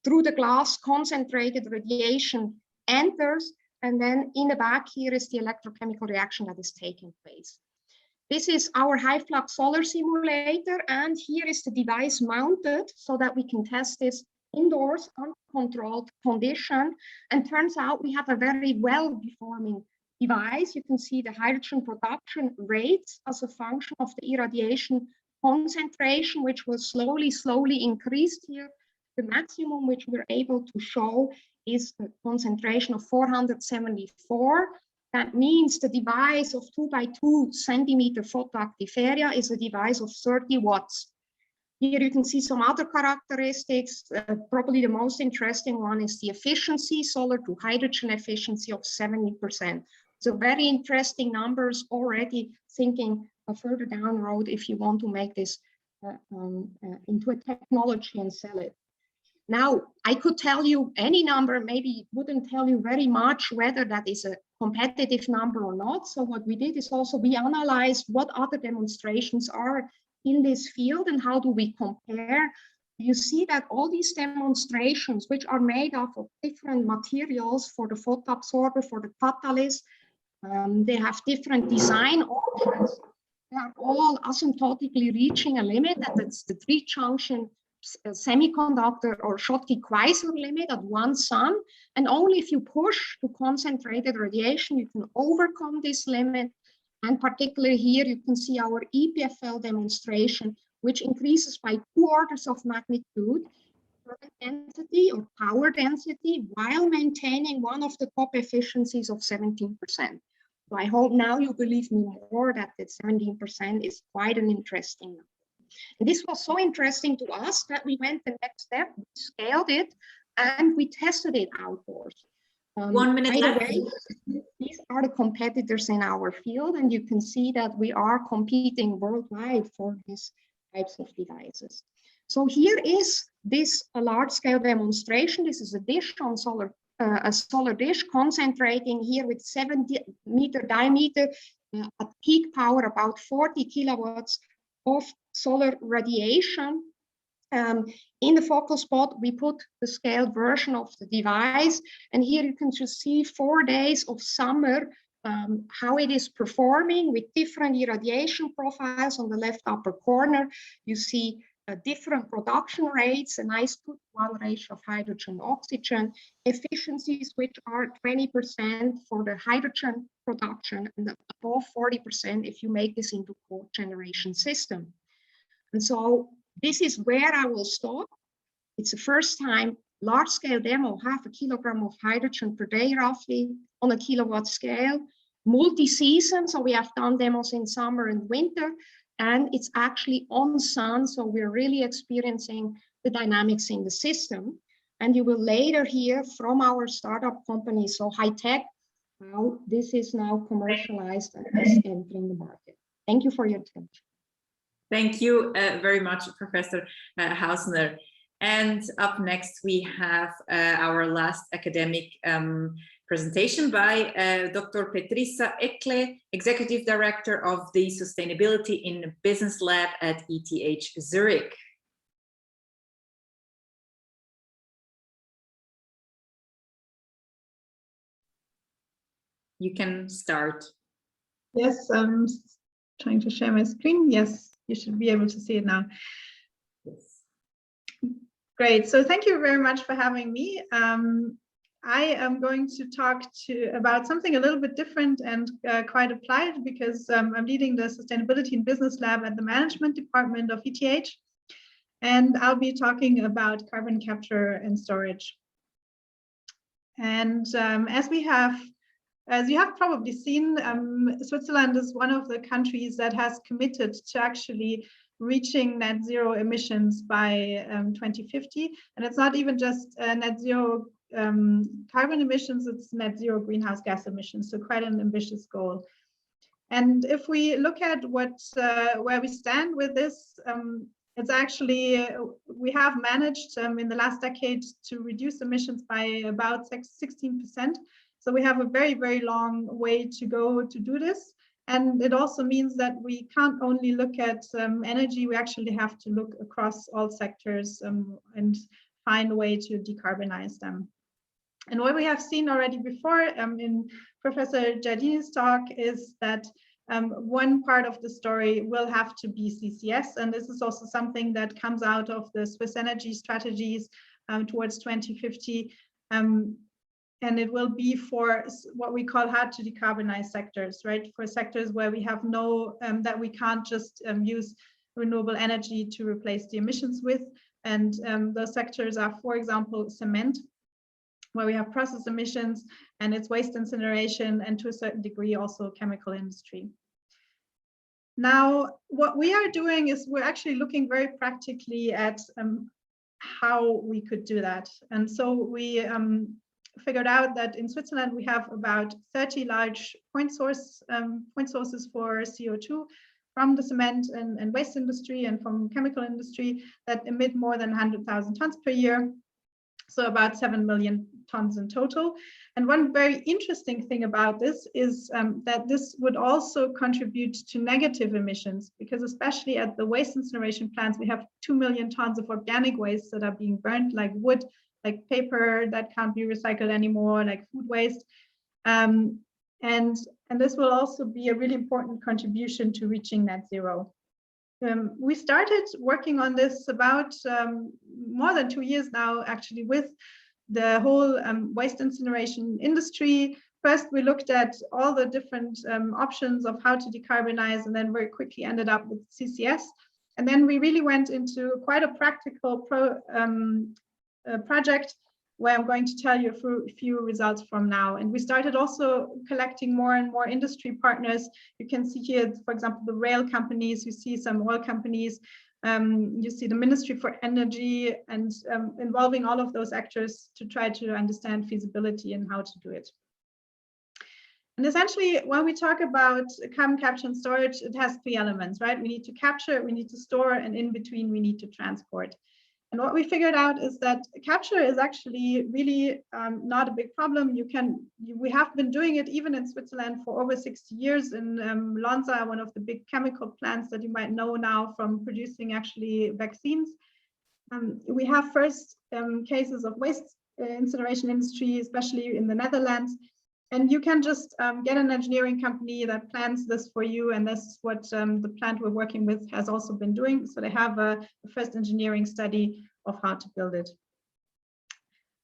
Through the glass, concentrated radiation enters. And then in the back here is the electrochemical reaction that is taking place. This is our high flux solar simulator. And here is the device mounted so that we can test this indoors under controlled condition. And turns out we have a very well performing device. You can see the hydrogen production rates as a function of the irradiation concentration, which was slowly increased here. The maximum which we're able to show is a concentration of 474. That means the device of 2 by 2 centimeter photoactive area is a device of 30 watts. Here you can see some other characteristics. Probably the most interesting one is the efficiency, solar to hydrogen efficiency of 70%. So very interesting numbers already, thinking further down the road if you want to make this into a technology and sell it. Now, I could tell you any number, maybe it wouldn't tell you very much whether that is a competitive number or not. So what we did is also we analyzed what other demonstrations are in this field and how do we compare. You see that all these demonstrations, which are made up of different materials for the photoabsorber, for the catalyst, they have different design options. They are all asymptotically reaching a limit, and that's the 3-junction semiconductor or Schottky-Queisser limit at 1 sun. And only if you push to concentrated radiation, you can overcome this limit. And particularly here, you can see our EPFL demonstration, which increases by 2 orders of magnitude current density or power density while maintaining one of the top efficiencies of 17%. So I hope now you believe me more that the 17% is quite an interesting number. And this was so interesting to us that we went the next step, we scaled it, and we tested it outdoors. 1 minute By the left. way, these are the competitors in our field, and you can see that we are competing worldwide for these types of devices. So here is this large-scale demonstration. This is a dish on a solar dish concentrating here with 70-meter diameter at peak power, about 40 kilowatts of solar radiation. In the focal spot, we put the scaled version of the device, and here you can just see 4 days of summer, how it is performing with different irradiation profiles. On the left upper corner, you see different production rates, a nice 2-to-1 ratio of hydrogen oxygen, efficiencies which are 20% for the hydrogen production and above 40% if you make this into a cogeneration system. And so this is where I will stop. It's the first time large-scale demo, 0.5 kilogram of hydrogen per day, roughly on a kilowatt scale, multi-season. So we have done demos in summer and winter, and it's actually on sun. So we're really experiencing the dynamics in the system. And you will later hear from our startup company, so high tech, how this is now commercialized and is entering the market. Thank you for your attention. Thank you very much, Professor Hausner. And up next, we have our last academic presentation by Dr. Petrissa Eckley, Executive Director of the Sustainability in Business Lab at ETH Zurich. You can start. Yes, I'm trying to share my screen. Yes, you should be able to see it now. Yes. Great. So thank you very much for having me. I am going to talk about something a little bit different and quite applied, because I'm leading the Sustainability in Business Lab at the Management Department of ETH. And I'll be talking about carbon capture and storage. And as you have probably seen, Switzerland is one of the countries that has committed to actually reaching net zero emissions by 2050. And it's not even just net zero carbon emissions, it's net zero greenhouse gas emissions, so quite an ambitious goal. And if we look at where we stand with this, it's actually, we have managed in the last decade to reduce emissions by about 16%. So we have a very, very long way to go to do this. And it also means that we can't only look at energy, we actually have to look across all sectors and find a way to decarbonize them. And what we have seen already before in Professor Giardini's talk is that one part of the story will have to be CCS. And this is also something that comes out of the Swiss energy strategies towards 2050. And it will be for what we call hard to decarbonize sectors, right? For sectors where we have that we can't just use renewable energy to replace the emissions with. And those sectors are, for example, cement, where we have process emissions, and it's waste incineration, and to a certain degree also chemical industry. Now, what we are doing is we're actually looking very practically at how we could do that. And so we figured out that in Switzerland we have about 30 large point sources for CO2 from the cement and waste industry and from chemical industry that emit more than 100,000 tons per year. So about 7 million tons in total. And one very interesting thing about this is that this would also contribute to negative emissions, because especially at the waste incineration plants, we have 2 million tons of organic waste that are being burnt, like wood, like paper that can't be recycled anymore, like food waste. And this will also be a really important contribution to reaching net zero. We started working on this about more than 2 years now, actually, with the whole waste incineration industry. First, we looked at all the different options of how to decarbonize, and then very quickly ended up with CCS. And then we really went into quite a practical project where I'm going to tell you a few results from now. And we started also collecting more and more industry partners. You can see here, for example, the rail companies, you see some oil companies, You see the Ministry for Energy, and involving all of those actors to try to understand feasibility and how to do it. And essentially, when we talk about carbon capture and storage, it has three elements, right? We need to capture, we need to store, and in between, we need to transport. And what we figured out is that capture is actually really not a big problem. We have been doing it even in Switzerland for over 60 years in Lonza, one of the big chemical plants that you might know now from producing actually vaccines. We have first cases of waste incineration industry, especially in the Netherlands. And you can just get an engineering company that plans this for you. And that's what the plant we're working with has also been doing. So they have a first engineering study of how to build it.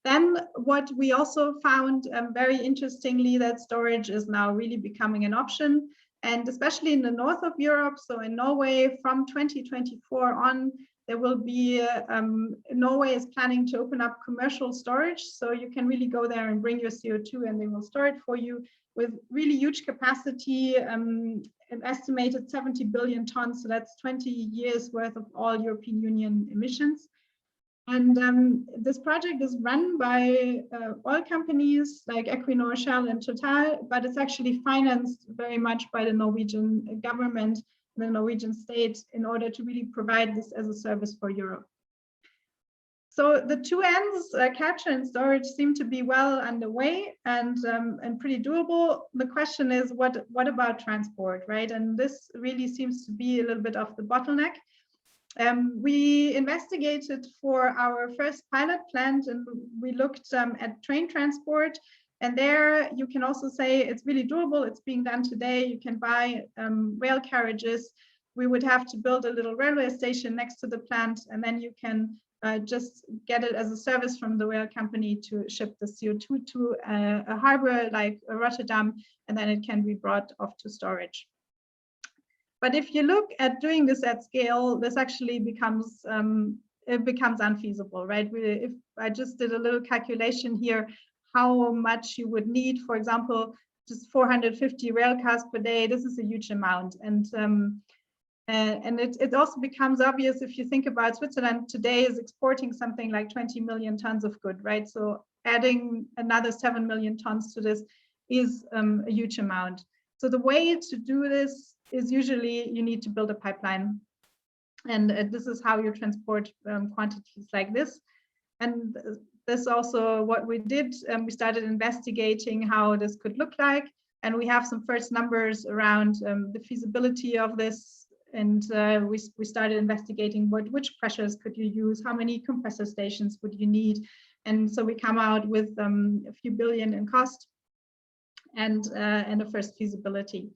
Then what we also found very interestingly, that storage is now really becoming an option. And especially in the north of Europe, so in Norway, from 2024 on, there will be, Norway is planning to open up commercial storage. So you can really go there and bring your CO2 and they will store it for you with really huge capacity, an estimated 70 billion tons. So that's 20 years worth of all European Union emissions. And this project is run by oil companies like Equinor, Shell, and Total, but it's actually financed very much by the Norwegian government, the Norwegian state, in order to really provide this as a service for Europe. So the two ends, capture and storage, seem to be well underway and pretty doable. The question is, what about transport, right? And this really seems to be a little bit of the bottleneck. We investigated for our first pilot plant, and we looked at train transport. And there you can also say it's really doable. It's being done today. You can buy rail carriages. We would have to build a little railway station next to the plant, and then you can just get it as a service from the rail company to ship the CO2 to a harbor like Rotterdam, and then it can be brought off to storage. But if you look at doing this at scale, this actually becomes unfeasible, right? If I just did a little calculation here, how much you would need, for example, just 450 rail cars per day. This is a huge amount, and it also becomes obvious if you think about Switzerland today is exporting something like 20 million tons of good, right? So adding another 7 million tons to this is a huge amount. So the way to do this is usually you need to build a pipeline, and this is how you transport quantities like this. And this also what we did. We started investigating how this could look like, and we have some first numbers around the feasibility of this. And we started investigating which pressures could you use, how many compressor stations would you need, and so we come out with a few billion in cost and a first feasibility.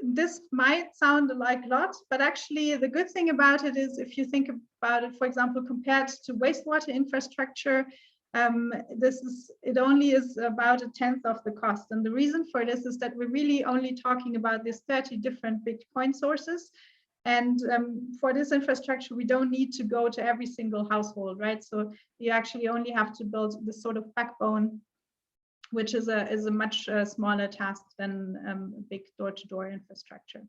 This might sound like a lot, but actually the good thing about it is if you think about it, for example, compared to wastewater infrastructure, it only is about 1/10 of the cost. And the reason for this is that we're really only talking about these 30 different big point sources. And for this infrastructure, we don't need to go to every single household, right? So you actually only have to build this sort of backbone, which is a much smaller task than a big door-to-door infrastructure.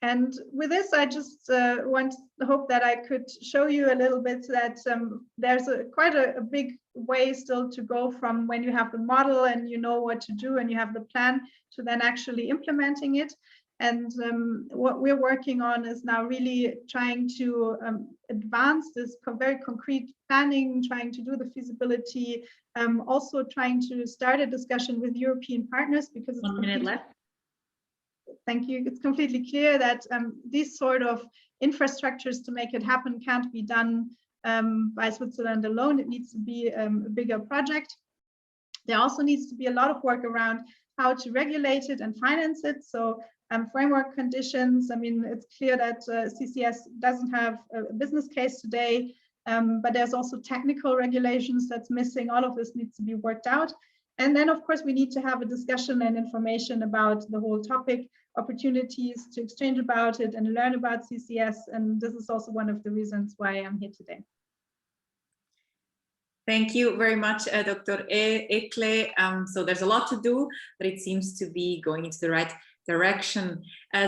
And with this, I just hope that I could show you a little bit that there's quite a big way still to go from when you have the model and you know what to do and you have the plan to then actually implementing it. And what we're working on is now really trying to advance this very concrete planning, trying to do the feasibility, also trying to start a discussion with European partners, because it's 1 minute left. Thank you. It's completely clear that these sort of infrastructures to make it happen can't be done by Switzerland alone. It needs to be a bigger project. There also needs to be a lot of work around how to regulate it and finance it. So framework conditions, I mean, it's clear that CCS doesn't have a business case today, but there's also technical regulations that's missing. All of this needs to be worked out. And then, of course, we need to have a discussion and information about the whole topic, opportunities to exchange about it and learn about CCS. And this is also one of the reasons why I'm here today. Thank you very much, Dr. Eckley. So there's a lot to do, but it seems to be going into the right direction.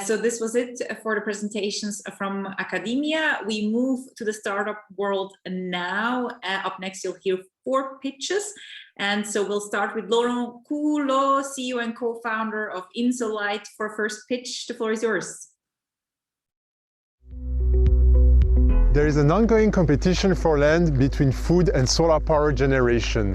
So this was it for the presentations from academia. We move to the startup world now. Up next, you'll hear 4 pitches. And so we'll start with Laurent Coulot, CEO and co-founder of Insolite. For first pitch, the floor is yours. There is an ongoing competition for land between food and solar power generation.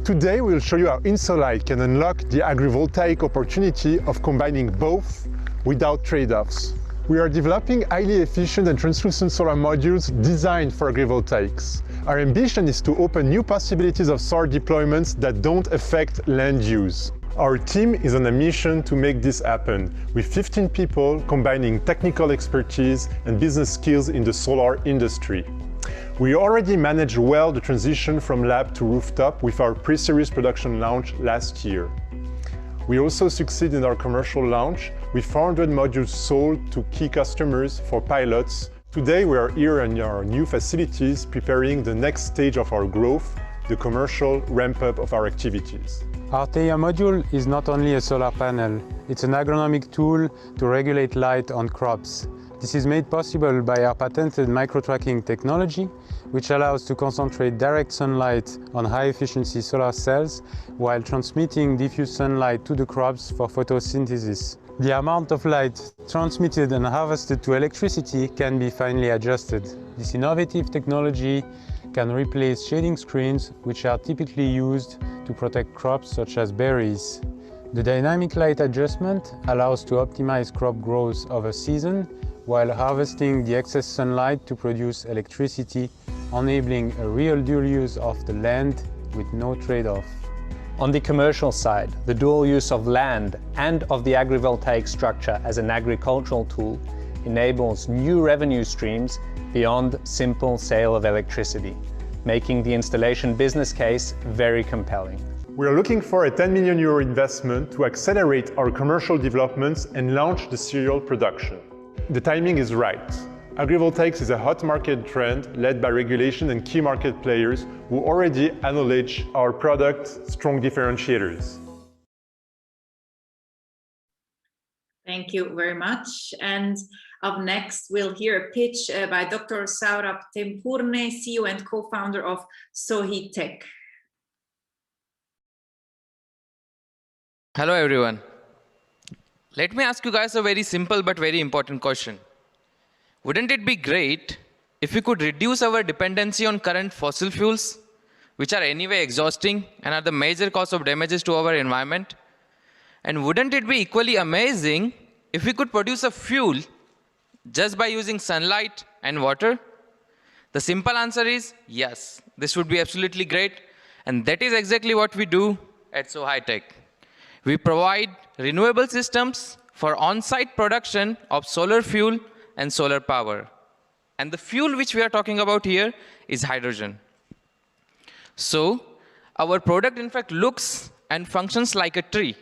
Today we'll show you how Insolite can unlock the agrivoltaic opportunity of combining both without trade-offs. We are developing highly efficient and translucent solar modules designed for agrivoltaics. Our ambition is to open new possibilities of solar deployments that don't affect land use. Our team is on a mission to make this happen, with 15 people combining technical expertise and business skills in the solar industry. We already managed well the transition from lab to rooftop with our pre-series production launch last year. We also succeed in our commercial launch with 400 modules sold to key customers for pilots. Today we are here in our new facilities preparing the next stage of our growth, the commercial ramp-up of our activities. Our Theia module is not only a solar panel, it's an agronomic tool to regulate light on crops. This is made possible by our patented micro-tracking technology, which allows to concentrate direct sunlight on high-efficiency solar cells while transmitting diffuse sunlight to the crops for photosynthesis. The amount of light transmitted and harvested to electricity can be finely adjusted. This innovative technology can replace shading screens, which are typically used to protect crops such as berries. The dynamic light adjustment allows to optimize crop growth over season while harvesting the excess sunlight to produce electricity, enabling a real dual use of the land with no trade-off. On the commercial side, the dual use of land and of the agrivoltaic structure as an agricultural tool enables new revenue streams beyond simple sale of electricity, making the installation business case very compelling. We are looking for a 10 million euro investment to accelerate our commercial developments and launch the serial production. The timing is right. Agrivoltaics is a hot market trend led by regulation and key market players who already acknowledge our product's strong differentiators. Thank you very much. And up next, we'll hear a pitch by Dr. Saurabh Tempurne, CEO and co-founder of Sohitech. Hello, everyone. Let me ask you guys a very simple but very important question. Wouldn't it be great if we could reduce our dependency on current fossil fuels, which are anyway exhausting and are the major cause of damages to our environment? And wouldn't it be equally amazing if we could produce a fuel just by using sunlight and water? The simple answer is yes, this would be absolutely great. And that is exactly what we do at Sohitech. We provide renewable systems for on-site production of solar fuel and solar power. And the fuel which we are talking about here is hydrogen. So our product, in fact, looks and functions like a tree.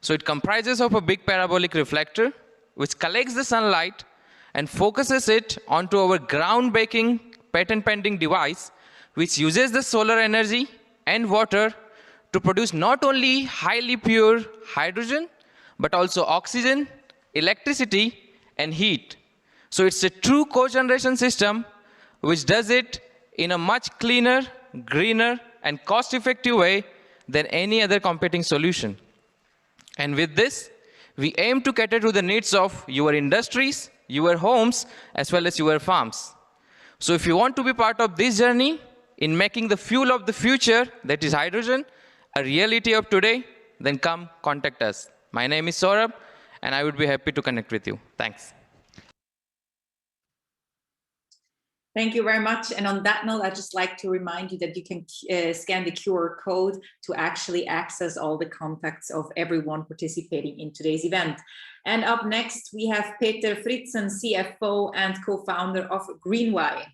So it comprises of a big parabolic reflector, which collects the sunlight and focuses it onto our groundbreaking patent-pending device, which uses the solar energy and water to produce not only highly pure hydrogen, but also oxygen, electricity, and heat. So it's a true cogeneration system which does it in a much cleaner, greener, and cost-effective way than any other competing solution. And with this, we aim to cater to the needs of your industries, your homes, as well as your farms. So if you want to be part of this journey in making the fuel of the future, that is hydrogen, a reality of today, then come contact us. My name is Saurabh, and I would be happy to connect with you. Thanks. Thank you very much. And on that note, I'd just like to remind you that you can scan the QR code to actually access all the contacts of everyone participating in today's event. And up next, we have Peter Fritzen, CFO and co-founder of Greenwire.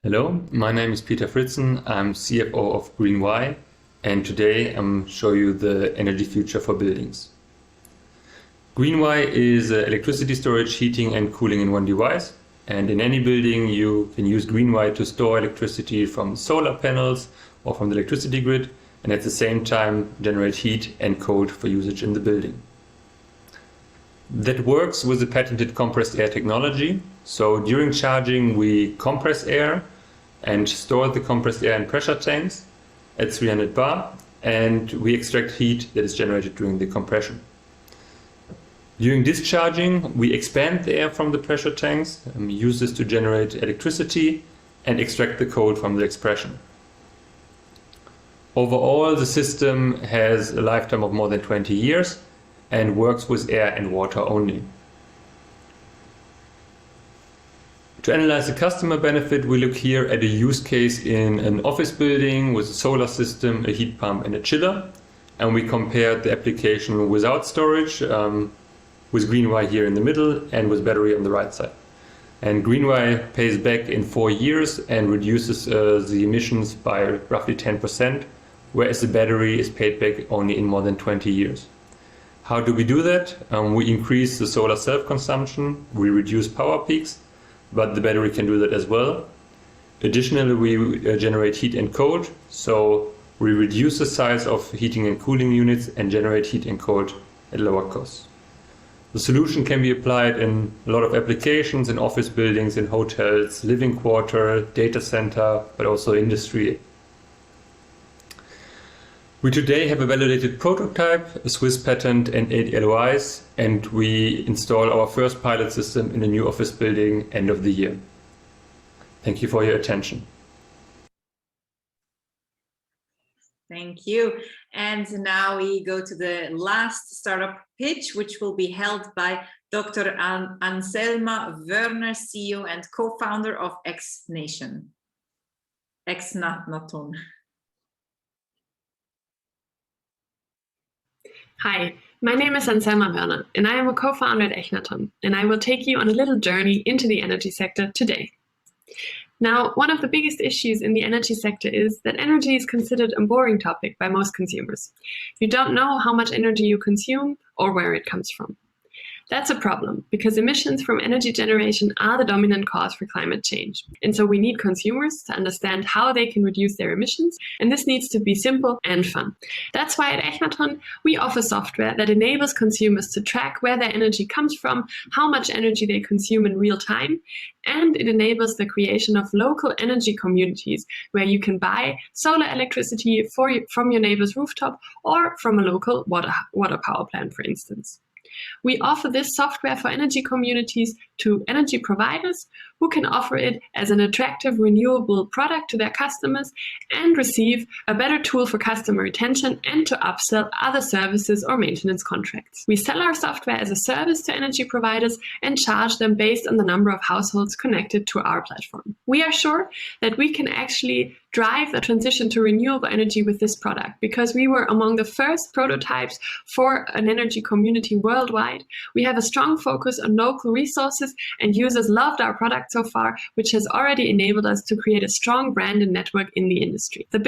Hello, my name is Peter Fritzen. I'm CFO of Greenwire, and today I'm showing you the energy future for buildings. Greenwire is electricity storage, heating and cooling in one device. And in any building, you can use Greenwire to store electricity from solar panels or from the electricity grid. and at the same time generate heat and cold for usage in the building. That works with the patented compressed air technology. So during charging, we compress air and store the compressed air in pressure tanks at 300 bar, and we extract heat that is generated during the compression. During discharging, we expand the air from the pressure tanks and use this to generate electricity and extract the cold from the expression. Overall, the system has a lifetime of more than 20 years and works with air and water only. To analyze the customer benefit, we look here at a use case in an office building with a solar system, a heat pump and a chiller. And we compared the application without storage, with Greenwire here in the middle and with battery on the right side. And Greenwire pays back in 4 years and reduces the emissions by roughly 10%, whereas the battery is paid back only in more than 20 years. How do we do that? We increase the solar self-consumption, we reduce power peaks, but the battery can do that as well. Additionally, we generate heat and cold, so we reduce the size of heating and cooling units and generate heat and cold at lower costs. The solution can be applied in a lot of applications in office buildings, in hotels, living quarter, data center, but also industry. We today have a validated prototype, a Swiss patent and 8 LOIs, and we install our first pilot system in a new office building end of the year. Thank you for your attention. Thank you. And now we go to the last startup pitch, which will be held by Dr. Anselma, Werner, CEO and co-founder of Ex-Naton. Hi, my name is Anselma Werner, and I am a co-founder at Eckley, and I will take you on a little journey into the energy sector today. Now, one of the biggest issues in the energy sector is that energy is considered a boring topic by most consumers. You don't know how much energy you consume or where it comes from. That's a problem, because emissions from energy generation are the dominant cause for climate change. And so we need consumers to understand how they can reduce their emissions, and this needs to be simple and fun. That's why at Eckley, we offer software that enables consumers to track where their energy comes from, how much energy they consume in real time, and it enables the creation of local energy communities where you can buy solar electricity from your neighbor's rooftop or from a local water power plant, for instance. We offer this software for energy communities to energy providers who can offer it as an attractive renewable product to their customers and receive a better tool for customer retention and to upsell other services or maintenance contracts. We sell our software as a service to energy providers and charge them based on the number of households connected to our platform. We are sure that we can actually drive the transition to renewable energy with this product because we were among the first prototypes for an energy community worldwide. We have a strong focus on local resources and users loved our product so far, which has already enabled us to create a strong brand and network in the industry. The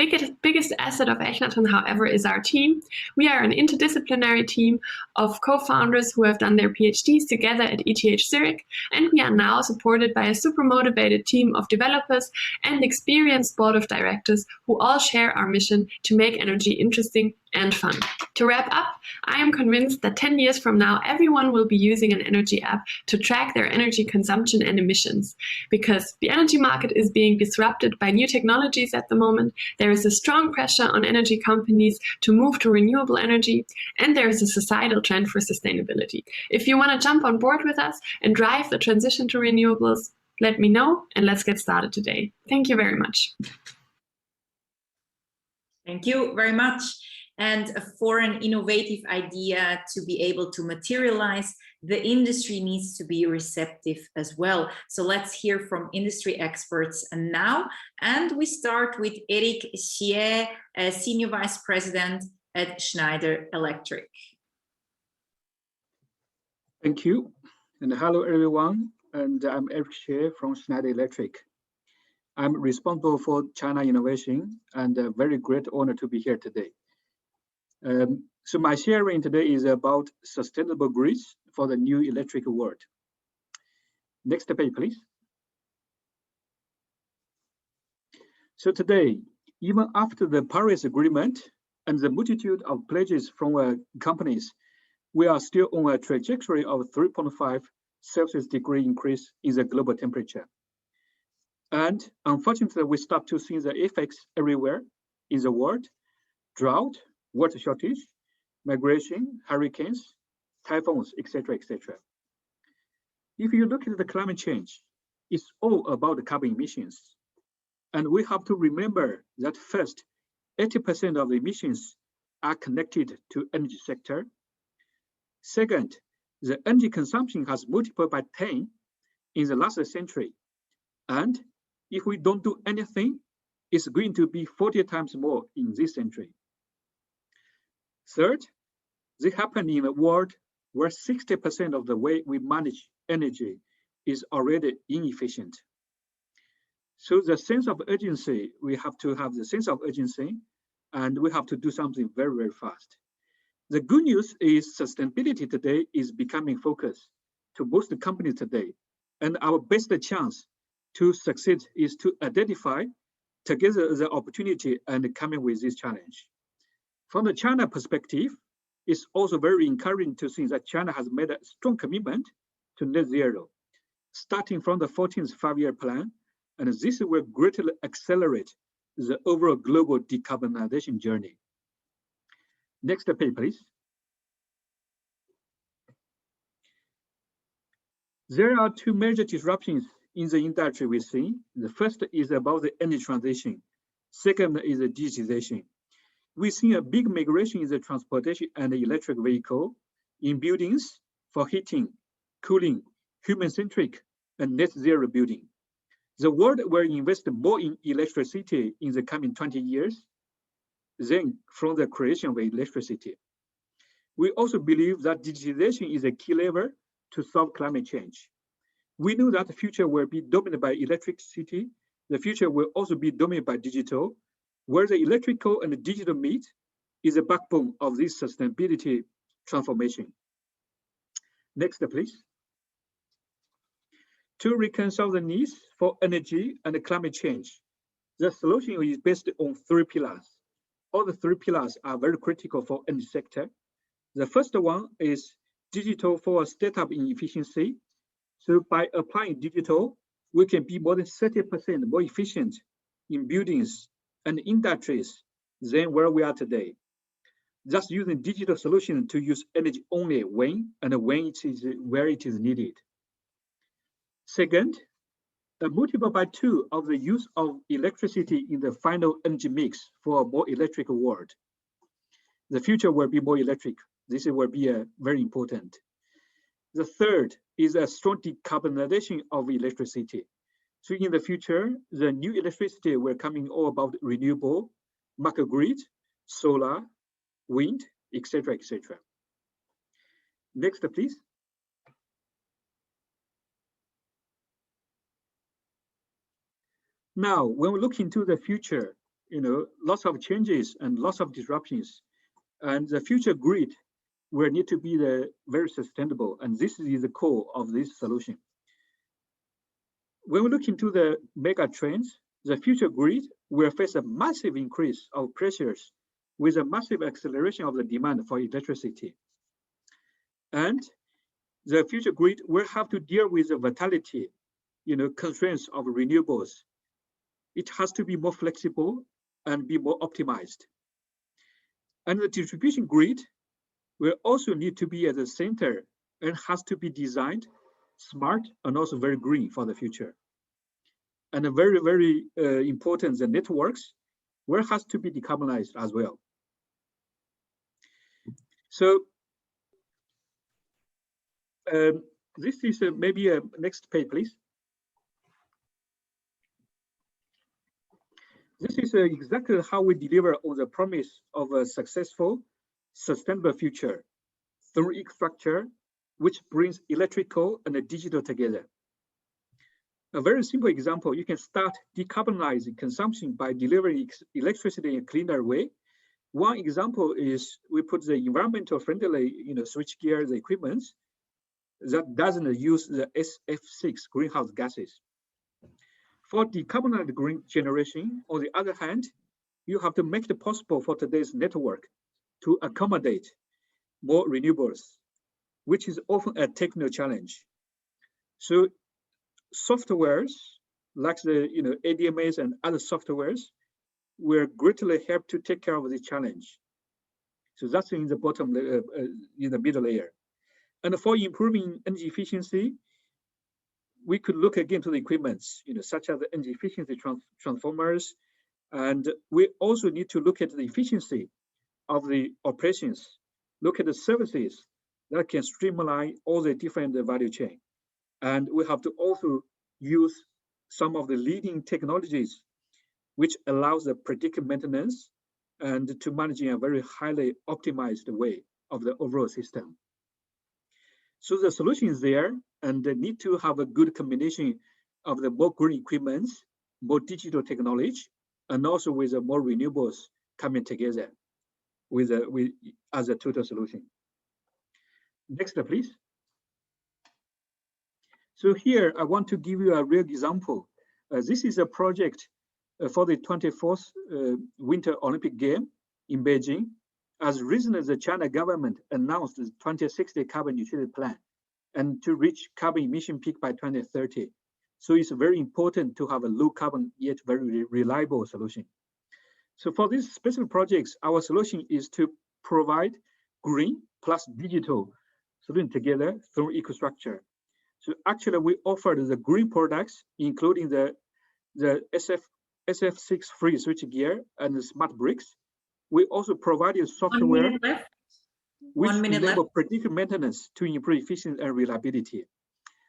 biggest asset of Eckley, however, is our team. We are an interdisciplinary team of co-founders who have done their PhDs together at ETH Zurich, and we are now supported by a super motivated team of developers and experienced board of directors who all share our mission to make energy interesting and fun. To wrap up, I am convinced that 10 years from now, everyone will be using an energy app to track their energy consumption and emissions. Because the energy market is being disrupted by new technologies at the moment, there is a strong pressure on energy companies to move to renewable energy, and there is a societal trend for sustainability. If you want to jump on board with us and drive the transition to renewables, let me know and let's get started today. Thank you very much. Thank you very much. And for an innovative idea to be able to materialize, the industry needs to be receptive as well. So let's hear from industry experts now. And we start with Eric Schier, Senior Vice President at Schneider Electric. Thank you. And hello, everyone. And I'm Eric Schier from Schneider Electric. I'm responsible for China innovation and a very great honor to be here today. So my sharing today is about sustainable grids for the new electric world. Next page, please. So today, even after the Paris Agreement, and the multitude of pledges from companies, we are still on a trajectory of 3.5 Celsius degree increase in the global temperature. And unfortunately, we start to see the effects everywhere in the world: drought, water shortage, migration, hurricanes, typhoons, etc., etc. If you look at the climate change, it's all about the carbon emissions. And we have to remember that first, 80% of the emissions are connected to energy sector. Second, the energy consumption has multiplied by 10 in the last century. And if we don't do anything, it's going to be 40 times more in this century. Third, they happen in a world where 60% of the way we manage energy is already inefficient. So the sense of urgency, we have to have the sense of urgency, and we have to do something very, very fast. The good news is sustainability today is becoming focus to most companies today. And our best chance to succeed is to identify together the opportunity and coming with this challenge. From the China perspective, it's also very encouraging to see that China has made a strong commitment to net zero, starting from the 14th five-year plan, and this will greatly accelerate the overall global decarbonization journey. Next page, please. There are two major disruptions in the industry we see. The first is about the energy transition. Second is the digitization. We see a big migration in the transportation and the electric vehicle, in buildings for heating, cooling, human-centric, and net zero building. The world will invest more in electricity in the coming 20 years than from the creation of electricity. We also believe that digitization is a key lever to solve climate change. We know that the future will be dominated by electricity. The future will also be dominated by digital, where the electrical and the digital meet is the backbone of this sustainability transformation. Next, please. To reconcile the needs for energy and climate change, the solution is based on three pillars. All the three pillars are very critical for energy sector. The first one is digital for a step-up in efficiency. So by applying digital, we can be more than 30% more efficient in buildings and industries than where we are today. Just using digital solution to use energy only when and when it is where it is needed. Second, a multiple by 2 of the use of electricity in the final energy mix for a more electric world. The future will be more electric. This will be very important. The third is a strong decarbonization of electricity. So in the future, the new electricity will come in all about renewable, microgrid, solar, wind, etc., etc. Next, please. Now, when we look into the future, lots of changes and lots of disruptions, and the future grid will need to be very sustainable, and this is the core of this solution. When we look into the mega trends, the future grid will face a massive increase of pressures with a massive acceleration of the demand for electricity. And the future grid will have to deal with the volatility, constraints of renewables. It has to be more flexible and be more optimized. And the distribution grid will also need to be at the center and has to be designed smart and also very green for the future. And a very, very important, the networks will has to be decarbonized as well. So this is maybe a next page, please. This is exactly how we deliver on the promise of a successful, sustainable future through infrastructure, which brings electrical and digital together. A very simple example, you can start decarbonizing consumption by delivering electricity in a cleaner way. One example is we put the environmental friendly, switchgear, the equipment that doesn't use the SF6 greenhouse gases. For decarbonized green generation, on the other hand, you have to make it possible for today's network to accommodate more renewables, which is often a technical challenge. So softwares like the ADMAs and other softwares will greatly help to take care of the challenge. So that's in the bottom, in the middle layer. And for improving energy efficiency, we could look again to the equipments, such as the energy efficiency transformers, and we also need to look at the efficiency of the operations, look at the services that can streamline all the different value chain. And we have to also use some of the leading technologies which allows the predictive maintenance and to manage in a very highly optimized way of the overall system. So the solution is there, and they need to have a good combination of the more green equipments, more digital technology, and also with the more renewables coming together as a total solution. Next, please. So here I want to give you a real example. This is a project for the 24th Winter Olympic Game in Beijing. As recently as the China government announced the 2060 carbon neutrality plan and to reach carbon emission peak by 2030. So it's very important to have a low carbon yet very reliable solution. So for these special projects, our solution is to provide green plus digital solution together through EcoStruxure. So actually we offered the green products, including the SF6 free switchgear and the smart bricks. We also provided software which enable predictive maintenance to improve efficiency and reliability.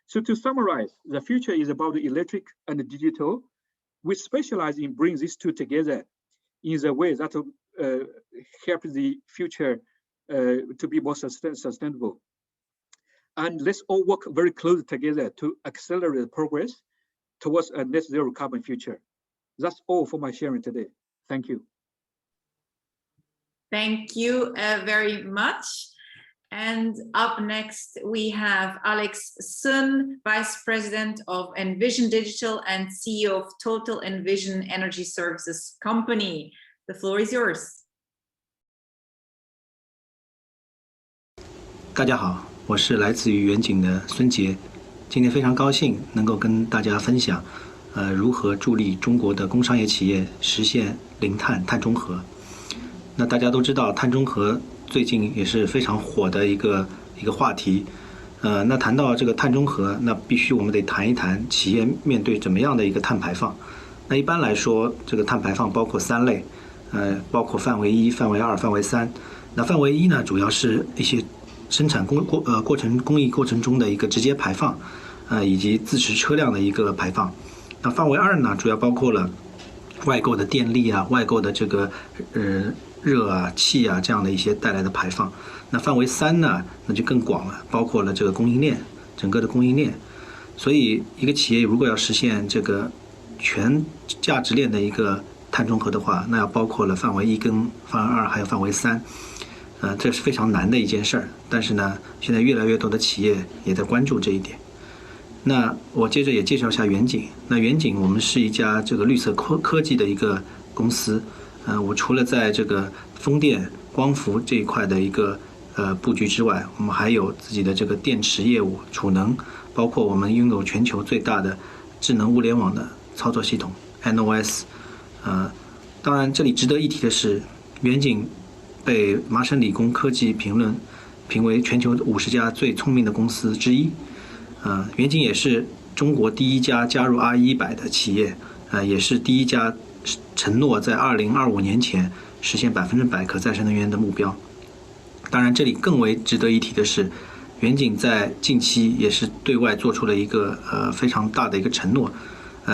So to summarize, the future is about the electric and the digital. We specialize in bringing these two together in a way that will help the future to be more sustainable. And let's all work very closely together to accelerate the progress towards a net zero carbon future. That's all for my sharing today. Thank you. Thank you very much. And up next, we have Alex Sun, Vice President of Envision Digital and CEO of Total Envision Energy Services Company. The floor is yours. 大家好，我是来自于远景的孙杰，今天非常高兴能够跟大家分享，如何助力中国的工商业企业实现零碳碳中和。那大家都知道，碳中和最近也是非常火的一个话题。那谈到这个碳中和，那必须我们得谈一谈企业面对怎么样的一个碳排放。那一般来说，这个碳排放包括3类，包括范围1、范围2、范围3。那范围1呢，主要是一些生产工艺过程中的一个直接排放，以及自持车辆的一个排放。那范围2呢，主要包括了外购的电力啊、外购的这个热啊、气啊这样的一些带来的排放。那范围3呢，那就更广了，包括了这个供应链，整个的供应链。所以一个企业如果要实现这个全价值链的一个碳中和的话，那要包括了范围1跟范围2还有范围3。这是非常难的一件事儿，但是呢，现在越来越多的企业也在关注这一点。那我接着也介绍一下远景。那远景我们是一家这个绿色科技的一个公司。我除了在这个风电、光伏这一块的一个布局之外，我们还有自己的这个电池业务、储能，包括我们拥有全球最大的智能物联网的操作系统 NOS。当然这里值得一提的是，远景被麻省理工科技评论评为全球50家最聪明的公司之一。远景也是中国第一家加入 RE100的企业，也是第一家承诺在2025年前实现100%可再生能源的目标。当然，这里更为值得一提的是，远景在近期也是对外做出了一个非常大的一个承诺，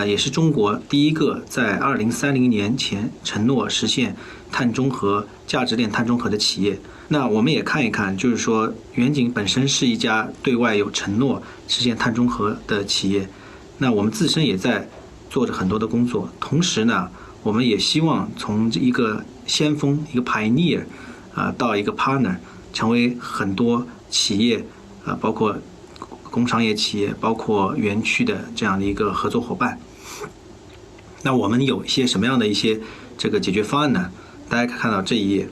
也是中国第一个在2030年前承诺实现碳中和、价值链碳中和的企业。那我们也看一看，就是说远景本身是一家对外有承诺实现碳中和的企业，那我们自身也在做着很多的工作。同时呢，我们也希望从一个先锋、一个 pioneer 到一个 partner， 成为很多企业包括工商业企业、包括园区的这样的一个合作伙伴。那我们有一些什么样的一些这个解决方案呢，大家可以看到这一页，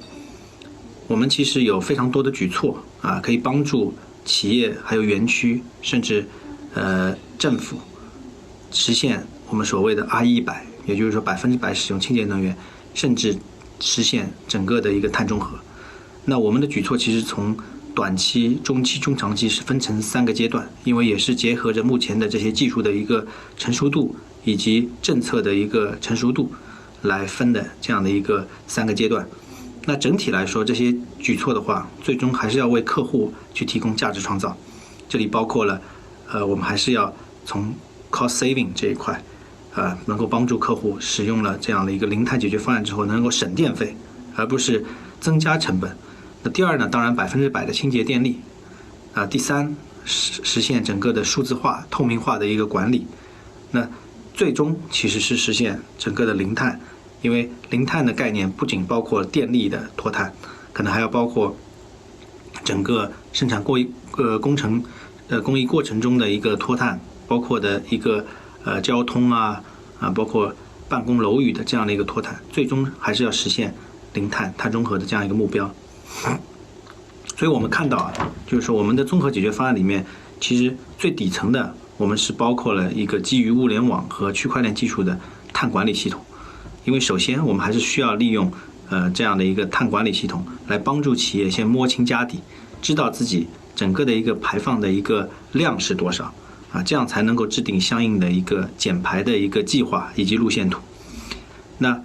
我们其实有非常多的举措啊，可以帮助企业还有园区，甚至政府实现我们所谓的 RE100，也就是说100%使用清洁能源，甚至实现整个的一个碳中和。那我们的举措其实从短期、中期、中长期是分成3个阶段，因为也是结合着目前的这些技术的一个成熟度以及政策的一个成熟度来分的这样的一个3个阶段。那整体来说，这些举措的话，最终还是要为客户去提供价值创造。这里包括了，我们还是要从 cost saving 这一块，能够帮助客户使用了这样的一个零碳解决方案之后，能够省电费，而不是增加成本。那第二呢，当然100%的清洁电力，第三实现整个的数字化、透明化的一个管理。那最终其实是实现整个的零碳。因为零碳的概念不仅包括电力的脱碳，可能还要包括整个生产工艺过程中的一个脱碳，包括的一个交通包括办公楼宇的这样的一个脱碳，最终还是要实现零碳碳中和的这样一个目标。所以我们看到就是说我们的综合解决方案里面，其实最底层的我们是包括了一个基于物联网和区块链技术的碳管理系统。因为首先我们还是需要利用这样的一个碳管理系统来帮助企业先摸清家底，知道自己整个的一个排放的一个量是多少这样才能够制定相应的一个减排的一个计划以及路线图。那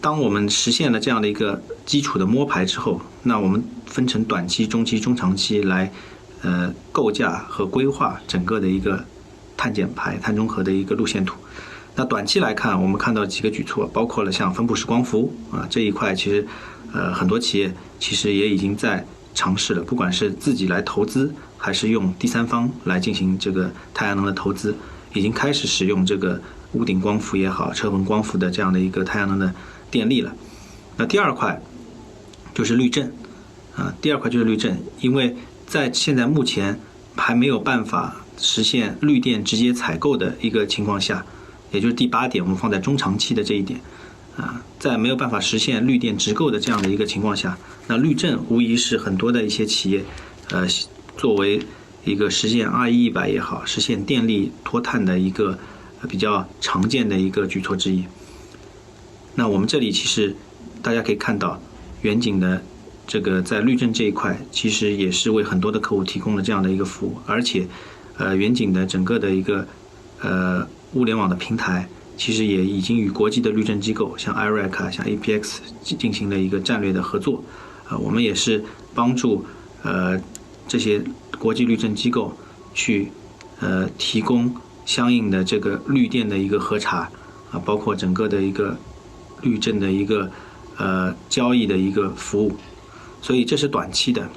当我们实现了这样的一个基础的摸排之后，那我们分成短期、中期、中长期来构架和规划整个的一个碳减排、碳中和的一个路线图。那短期来看，我们看到几个举措，包括了像分布式光伏这一块，其实很多企业其实也已经在尝试了，不管是自己来投资，还是用第三方来进行这个太阳能的投资，已经开始使用这个屋顶光伏也好、车棚光伏的这样的一个太阳能的电力了。那第二块就是绿证因为在现在目前还没有办法实现绿电直接采购的一个情况下，也就是第8点，我们放在中长期的这一点在没有办法实现绿电直购的这样的一个情况下，那绿证无疑是很多的一些企业作为一个实现RE100也好，实现电力脱碳的一个比较常见的一个举措之一。那我们这里其实大家可以看到，远景的这个在绿证这一块，其实也是为很多的客户提供了这样的一个服务，而且远景的整个的一个物联网的平台，其实也已经与国际的绿证机构，像 IREC 像 APX 进行了一个战略的合作。我们也是帮助这些国际绿证机构去提供相应的这个绿电的一个核查包括整个的一个绿证的一个交易的一个服务。所以这是短期的。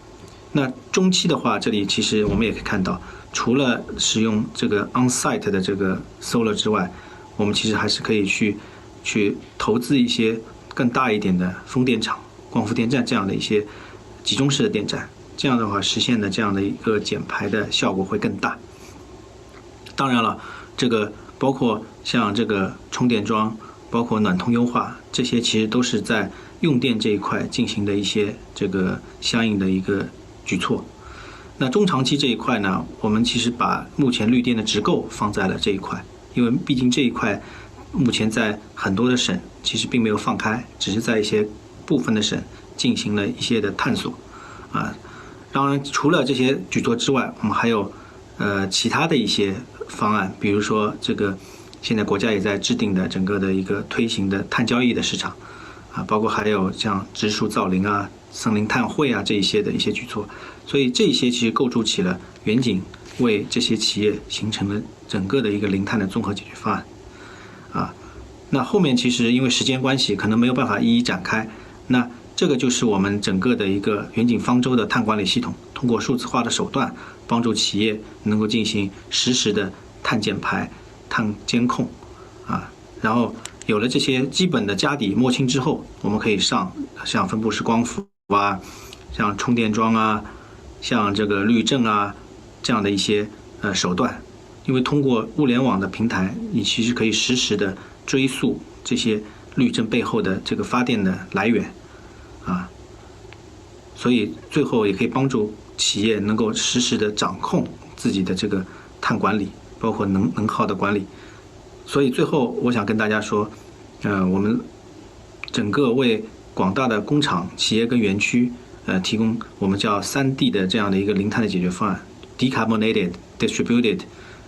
那中期的话，这里其实我们也可以看到，除了使用这个 on-site 的这个 solar 之外，我们其实还是可以去投资一些更大一点的风电场、光伏电站这样的一些集中式的电站，这样的话实现的这样的一个减排的效果会更大。当然了，这个包括像这个充电桩，包括暖通优化，这些其实都是在用电这一块进行的一些这个相应的一个举措。那中长期这一块呢，我们其实把目前绿电的直购放在了这一块，因为毕竟这一块目前在很多的省其实并没有放开，只是在一些部分的省进行了一些的探索当然除了这些举措之外，我们还有其他的一些方案，比如说这个现在国家也在制定的整个的一个推行的碳交易的市场包括还有像植树造林森林碳汇这一些的一些举措。所以这些其实构筑起了远景为这些企业形成了整个的一个零碳的综合解决方案那后面其实因为时间关系可能没有办法一一展开，那这个就是我们整个的一个远景方舟的碳管理系统，通过数字化的手段帮助企业能够进行实时的碳减排、碳监控然后有了这些基本的家底摸清之后，我们可以像分布式光伏像充电桩像这个绿证这样的一些手段。因为通过物联网的平台，你其实可以实时的追溯这些滤震背后的这个发电的来源啊，所以最后也可以帮助企业能够实时的掌控自己的这个碳管理，包括能耗的管理。所以最后我想跟大家说，我们整个为广大的工厂、企业跟园区提供我们叫3D 的这样的一个零碳的解决方案 ，decarbonated, distributed,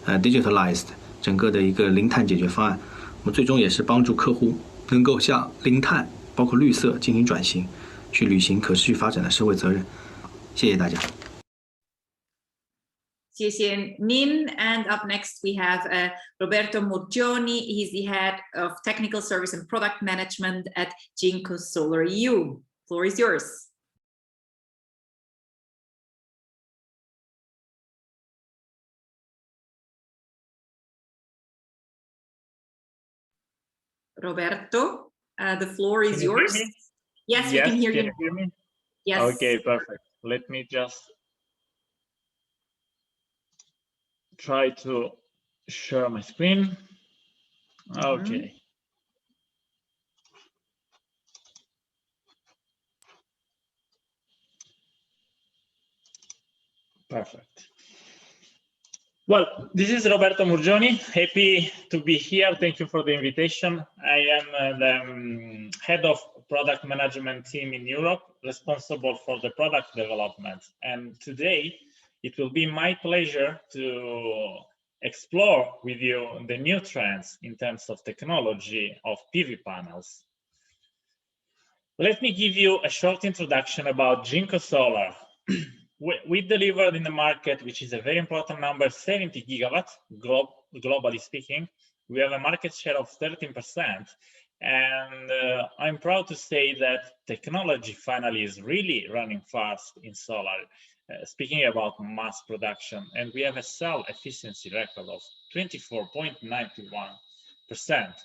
digitalized 整个的一个零碳解决方案。我们最终也是帮助客户能够向零碳，包括绿色进行转型，去履行可持续发展的社会责任。谢谢大家。谢谢您. And up next we have Roberto Murgioni. He's the head of technical service and product management at Jinko Solar EU. Floor is yours. Roberto, the floor is yours. Yes, we can hear you. Can you hear me? Yes. Okay, perfect. Let me just try to share my screen. Okay. Perfect. Well, this is Roberto Murgioni. Happy to be here. Thank you for the invitation. I am the head of product management team in Europe, responsible for the product development. And today, it will be my pleasure to explore with you the new trends in terms of technology of PV panels. Let me give you a short introduction about Jinko Solar. We delivered in the market, which is a very important number, 70 gigawatts, globally speaking. We have a market share of 13%. And I'm proud to say that technology finally is really running fast in solar, speaking about mass production. And we have a cell efficiency record of 24.91%.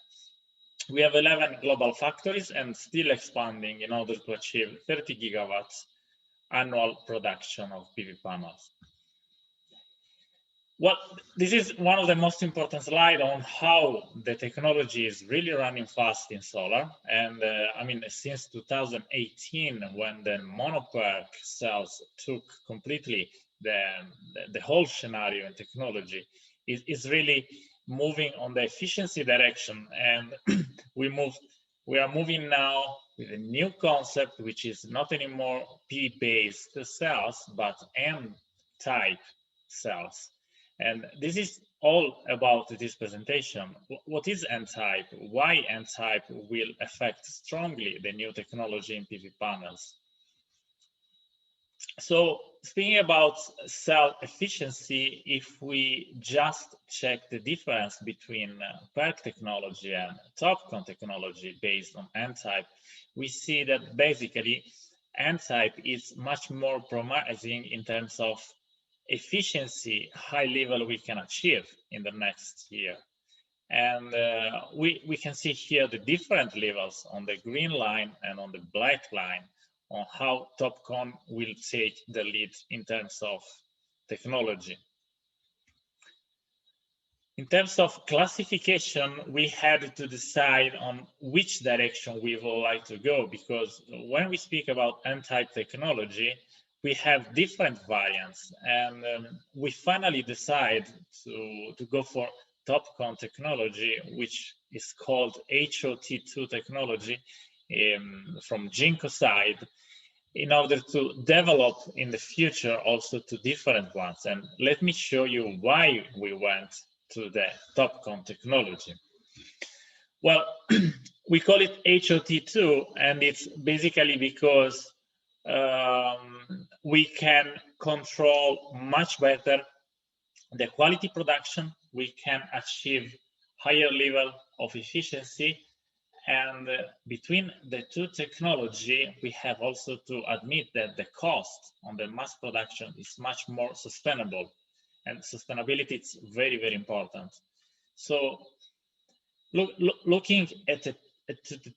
We have 11 global factories and still expanding in order to achieve 30 gigawatts annual production of PV panels. Well, this is one of the most important slides on how the technology is really running fast in solar. And I mean, since 2018, when the monoPERC cells took completely the whole scenario and technology, is really moving on the efficiency direction. And we are moving now with a new concept, which is not anymore P-based cells, but N-type cells. And this is all about this presentation. What is N-type? Why N-type will affect strongly the new technology in PV panels? So speaking about cell efficiency, if we just check the difference between PERC technology and TOPCon technology based on N-type, we see that basically N-type is much more promising in terms of efficiency, high level we can achieve in the next year. And we can see here the different levels on the green line and on the black line on how TOPCon will take the lead in terms of technology. In terms of classification, we had to decide on which direction we would like to go, because when we speak about N-type technology, we have different variants, and we finally decide to go for TOPCon technology, which is called HOT2 technology from Jinko side, in order to develop in the future also to different ones. And let me show you why we went to the TOPCon technology. Well, we call it HOT2, and it's basically because we can control much better the quality production, we can achieve higher level of efficiency, and between the two technology, we have also to admit that the cost on the mass production is much more sustainable, and sustainability is very, very important. So looking at the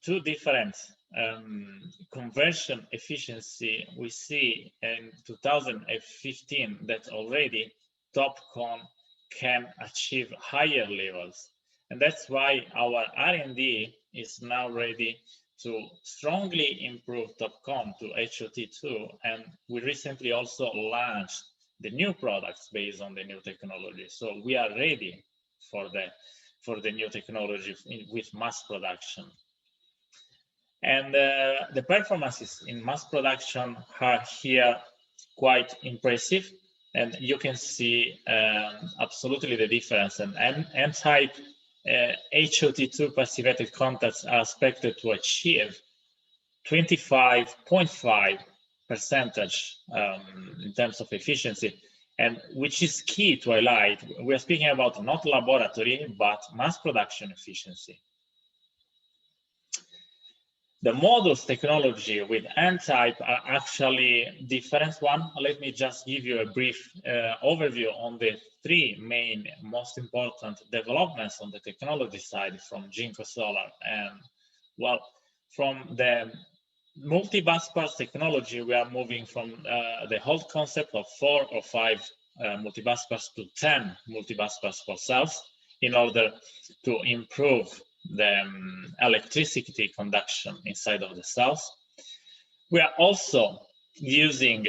two different conversion efficiency, we see in 2015 that already TOPCon can achieve higher levels. And that's why our R&D is now ready to strongly improve TOPCon to HOT2, and we recently also launched the new products based on the new technology. So we are ready for the new technology with mass production. And the performances in mass production are here quite impressive, and you can see absolutely the difference. And N-type HOT2 passivated contacts are expected to achieve 25.5% in terms of efficiency, and which is key to highlight. We're speaking about not laboratory, but mass production efficiency. The modules technology with N-type are actually different one. Let me just give you a brief overview on the three main, most important developments on the technology side from JinkoSolar. And well, from the multi-busbars technology, we are moving from the whole concept of 4 or 5 multi-busbars to 10 multi-busbars for cells in order to improve the electricity conduction inside of the cells. We are also using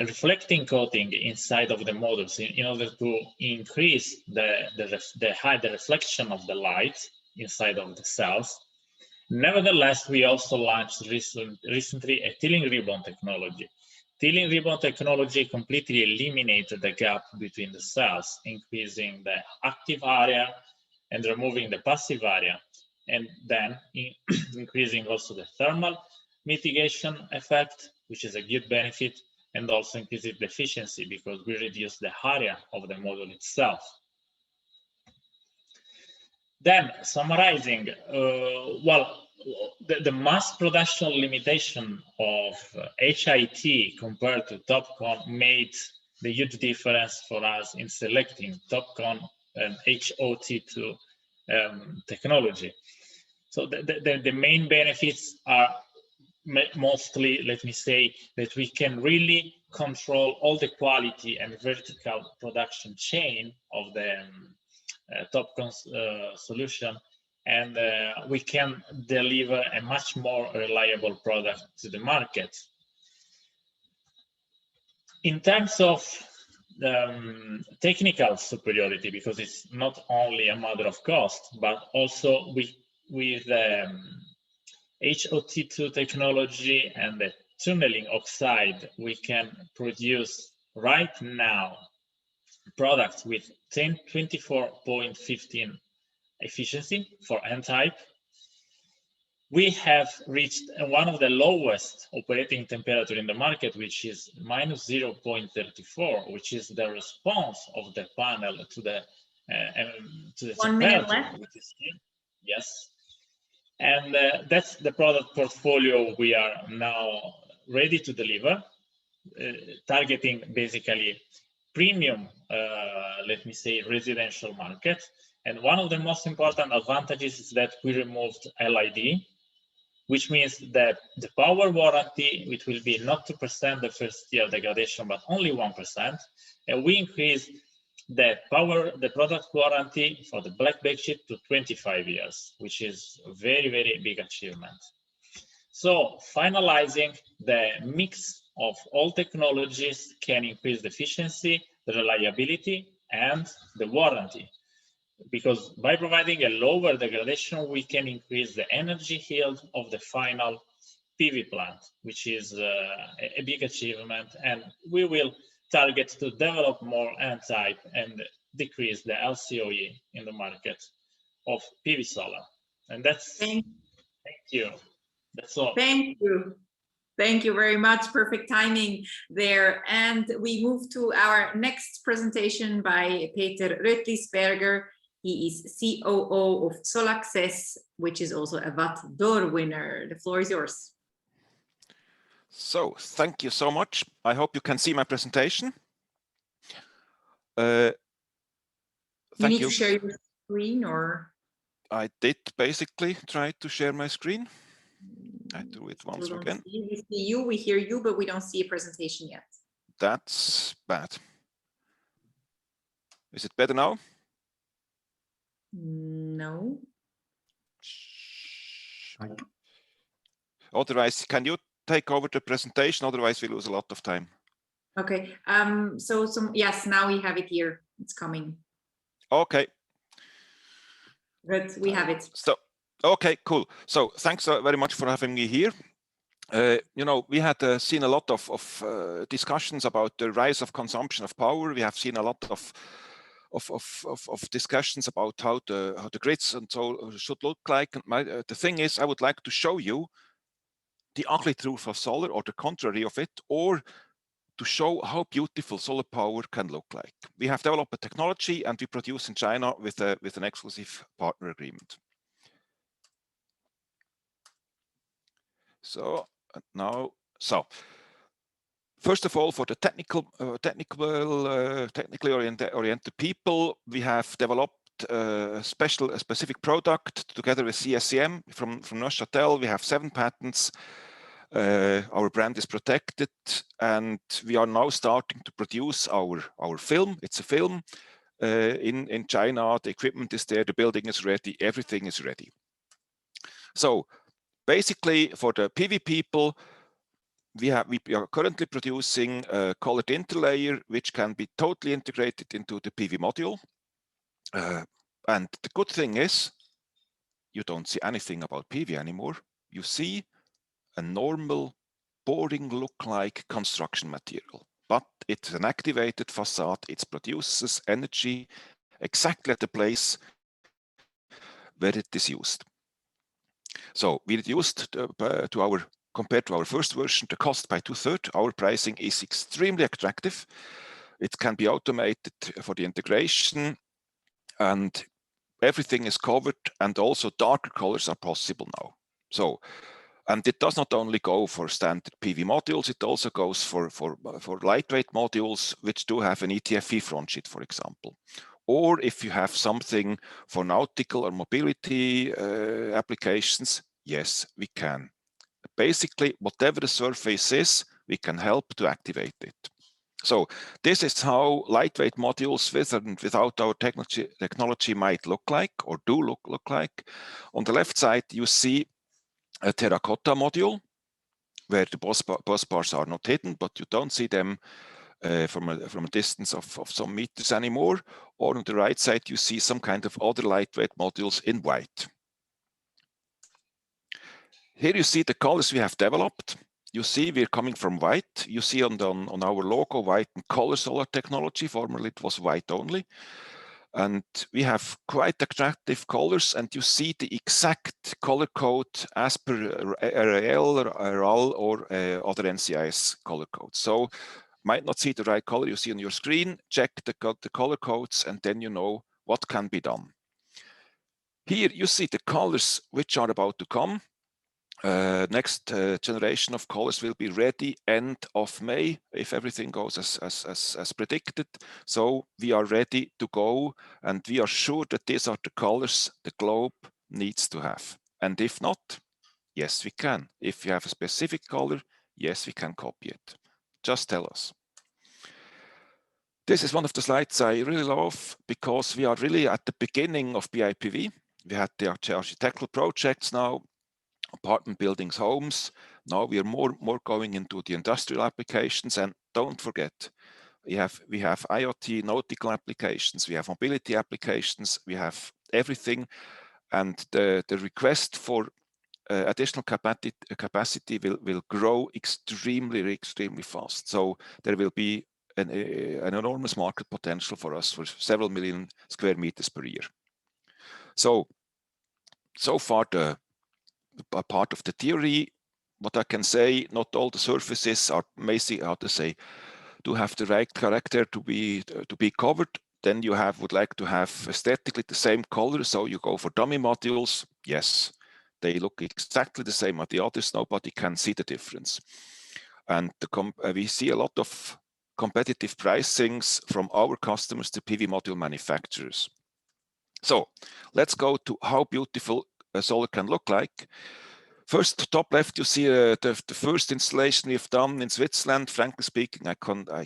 reflecting coating inside of the modules in order to increase the reflection of the light inside of the cells. Nevertheless, we also launched recently a Tilling ribbon technology. Tilling ribbon technology completely eliminated the gap between the cells, increasing the active area and removing the passive area, and then increasing also the thermal mitigation effect, which is a good benefit, and also increases the efficiency because we reduce the area of the module itself. Then, summarizing, well, the mass production limitation of HIT compared to TOPCon made the huge difference for us in selecting TOPCon and HOT2 technology. So the main benefits are mostly, let me say, that we can really control all the quality and vertical production chain of the TOPCon solution, and we can deliver a much more reliable product to the market. In terms of technical superiority, because it's not only a matter of cost, but also with HOT2 technology and the tunneling oxide, we can produce right now products with 24.15 efficiency for N-type. We have reached one of the lowest operating temperature in the market, which is minus 0.34, which is the response of the panel to the temperature. Which is here. Yes. And that's the product portfolio we are now ready to deliver, targeting basically premium, let me say, residential market. And one of the most important advantages is that we removed LID, which means that the power warranty, which will be not 2% the first year degradation, but only 1%. And we increase the product warranty for the black backsheet to 25 years, which is a very, very big achievement. So finalizing, the mix of all technologies can increase the efficiency, the reliability, and the warranty. Because by providing a lower degradation, we can increase the energy yield of the final PV plant, which is a big achievement. And we will target to develop more N-type and decrease the LCOE in the market of PV solar. And that's, thank you. That's all. Thank you. Thank you very much. Perfect timing there. And we move to our next presentation by Peter Rötlisberger. He is COO of Solaccess, which is also a Watt D'Or winner. The floor is yours. So, thank you so much. I hope you can see my presentation. You need to share your screen, or? I did basically try to share my screen. I do it once again. We see you, we hear you, but we don't see a presentation yet. That's bad. Is it better now? No. Otherwise, can you take over the presentation? Otherwise, we lose a lot of time. Okay. Yes, now we have it here. It's coming. Okay. Good. We have it. So, okay, cool. So thanks very much for having me here. You know, we had seen a lot of discussions about the rise of consumption of power. We have seen a lot of discussions about how the grids and so should look like. And the thing is, I would like to show you the ugly truth of solar, or the contrary of it, or to show how beautiful solar power can look like. We have developed a technology and we produce in China with an exclusive partner agreement. So first of all, for the technically oriented people, we have developed a specific product together with CSEM from Neuchâtel. We have 7 patents. Our brand is protected, and we are now starting to produce our film. It's a film in China. The equipment is there, the building is ready, everything is ready. So basically, for the PV people, we are currently producing a colored interlayer, which can be totally integrated into the PV module. And the good thing is, you don't see anything about PV anymore. You see a normal, boring look-like construction material, but it's an activated facade. It produces energy exactly at the place where it is used. So we reduced compared to our first version, the cost by 2/3. Our pricing is extremely attractive. It can be automated for the integration, and everything is covered, and also darker colors are possible now. So, and it does not only go for standard PV modules, it also goes for lightweight modules, which do have an ETFE frontsheet, for example. Or if you have something for nautical or mobility applications, yes, we can. Basically, whatever the surface is, we can help to activate it. So this is how lightweight modules with and without our technology might look like, or do look like. On the left side, you see a terracotta module where the bus bars are not hidden, but you don't see them from a distance of some meters anymore. Or on the right side, you see some kind of other lightweight modules in white. Here you see the colors we have developed. You see we're coming from white. You see on our logo white and color solar technology. Formerly it was white only. And we have quite attractive colors, and you see the exact color code as per RAL or other NCIS color codes. So might not see the right color you see on your screen, check the color codes, and then you know what can be done. Here you see the colors which are about to come. Next generation of colors will be ready end of May if everything goes as predicted. So we are ready to go, and we are sure that these are the colors the globe needs to have. And if not, yes, we can. If you have a specific color, yes, we can copy it. Just tell us. This is one of the slides I really love, because we are really at the beginning of BIPV. We had the architectural projects now, apartment buildings, homes. Now we are more going into the industrial applications. And don't forget, we have IoT, nautical applications, we have mobility applications, we have everything. And the request for additional capacity will grow extremely fast. So there will be an enormous market potential for us for several million square meters per year. So far a part of the theory. What I can say, not all the surfaces are do have the right character to be covered. Then you would like to have aesthetically the same color, so you go for dummy modules. Yes, they look exactly the same as the others. Nobody can see the difference. And we see a lot of competitive pricings from our customers to PV module manufacturers. So let's go to how beautiful solar can look like. First, top left, you see the first installation we've done in Switzerland. Frankly speaking, I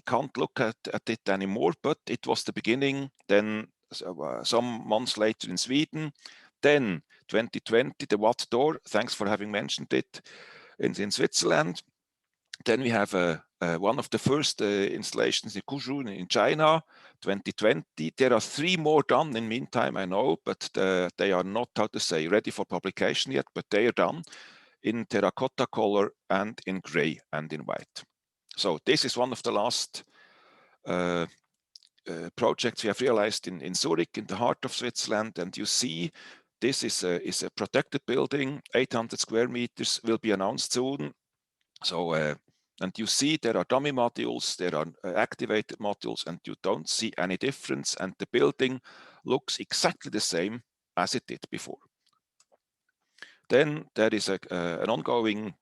can't look at it anymore, but it was the beginning. Then some months later in Sweden, Then 2020, the Watt door, thanks for having mentioned it, in Switzerland. Then we have one of the first installations in Kuzhou in China, 2020. There are 3 more done in meantime, I know, but they are not, how to say, ready for publication yet, but they are done in terracotta color and in gray and in white. So this is one of the last projects we have realized in Zurich, in the heart of Switzerland. And you see, this is a protected building, 800 square meters, will be announced soon. So, and you see there are dummy modules, there are activated modules, and you don't see any difference. And the building looks exactly the same as it did before. Then there is an ongoing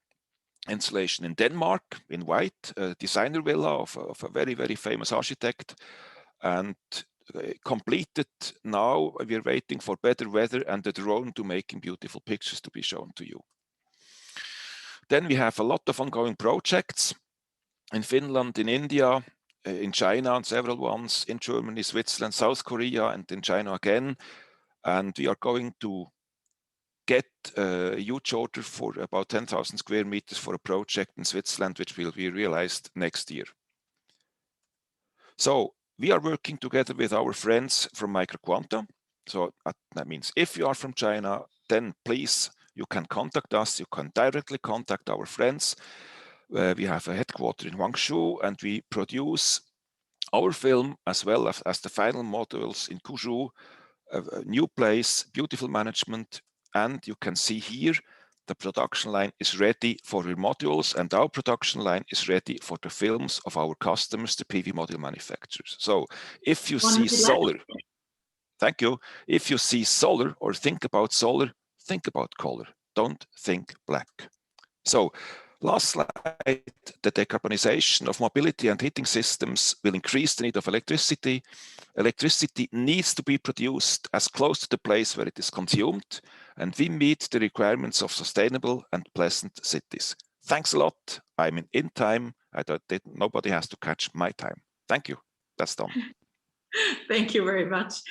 installation in Denmark in white, a designer villa of a very, very famous architect, and completed now. We're waiting for better weather and the drone to making beautiful pictures to be shown to you. Then we have a lot of ongoing projects in Finland, in India, in China, and several ones in Germany, Switzerland, South Korea, and in China again. And we are going to get a huge order for about 10,000 square meters for a project in Switzerland, which will be realized next year. So we are working together with our friends from Microquanta. So that means if you are from China, then please, you can contact us. You can directly contact our friends. We have a headquarter in Guangzhou, and we produce our film as well as the final modules in Kuzhou, a new place, beautiful management. And you can see here, the production line is ready for your modules, and our production line is ready for the films of our customers, the PV module manufacturers. So if you see solar, thank you. If you see solar or think about solar, think about color. Don't think black. So last slide, the decarbonization of mobility and heating systems will increase the need of electricity. Electricity needs to be produced as close to the place where it is consumed, and we meet the requirements of sustainable and pleasant cities. Thanks a lot. I'm in time. Nobody has to catch my time. Thank you. That's done. Thank you very much,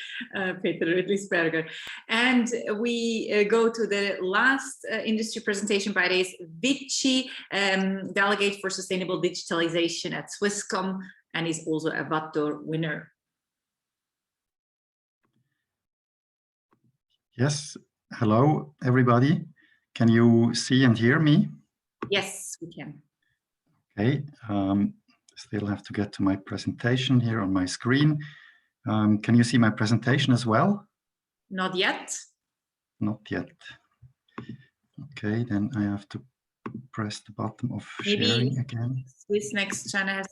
Peter Rüdlisberger. And we go to the last industry presentation by today's Vici, delegate for sustainable digitalization at Swisscom, and is also a Watt-door winner. Yes, hello everybody. Can you see and hear me? Yes, we can. Okay, still have to get to my presentation here on my screen. Can you see my presentation as well? Not yet. Not yet. Okay, then I have to press the button of sharing again. Swiss Next China has,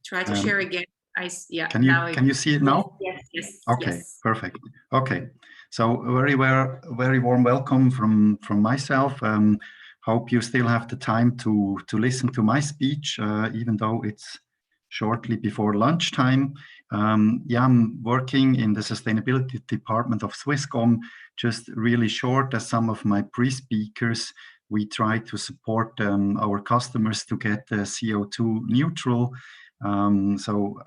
try to share again. Can you see it now? Yes. Okay, yes. Perfect. Okay, so very warm welcome from myself. Hope you still have the time to listen to my speech, even though it's shortly before lunchtime. I'm working in the sustainability department of Swisscom. Just really short, as some of my pre-speakers, we try to support our customers to get CO2 neutral. So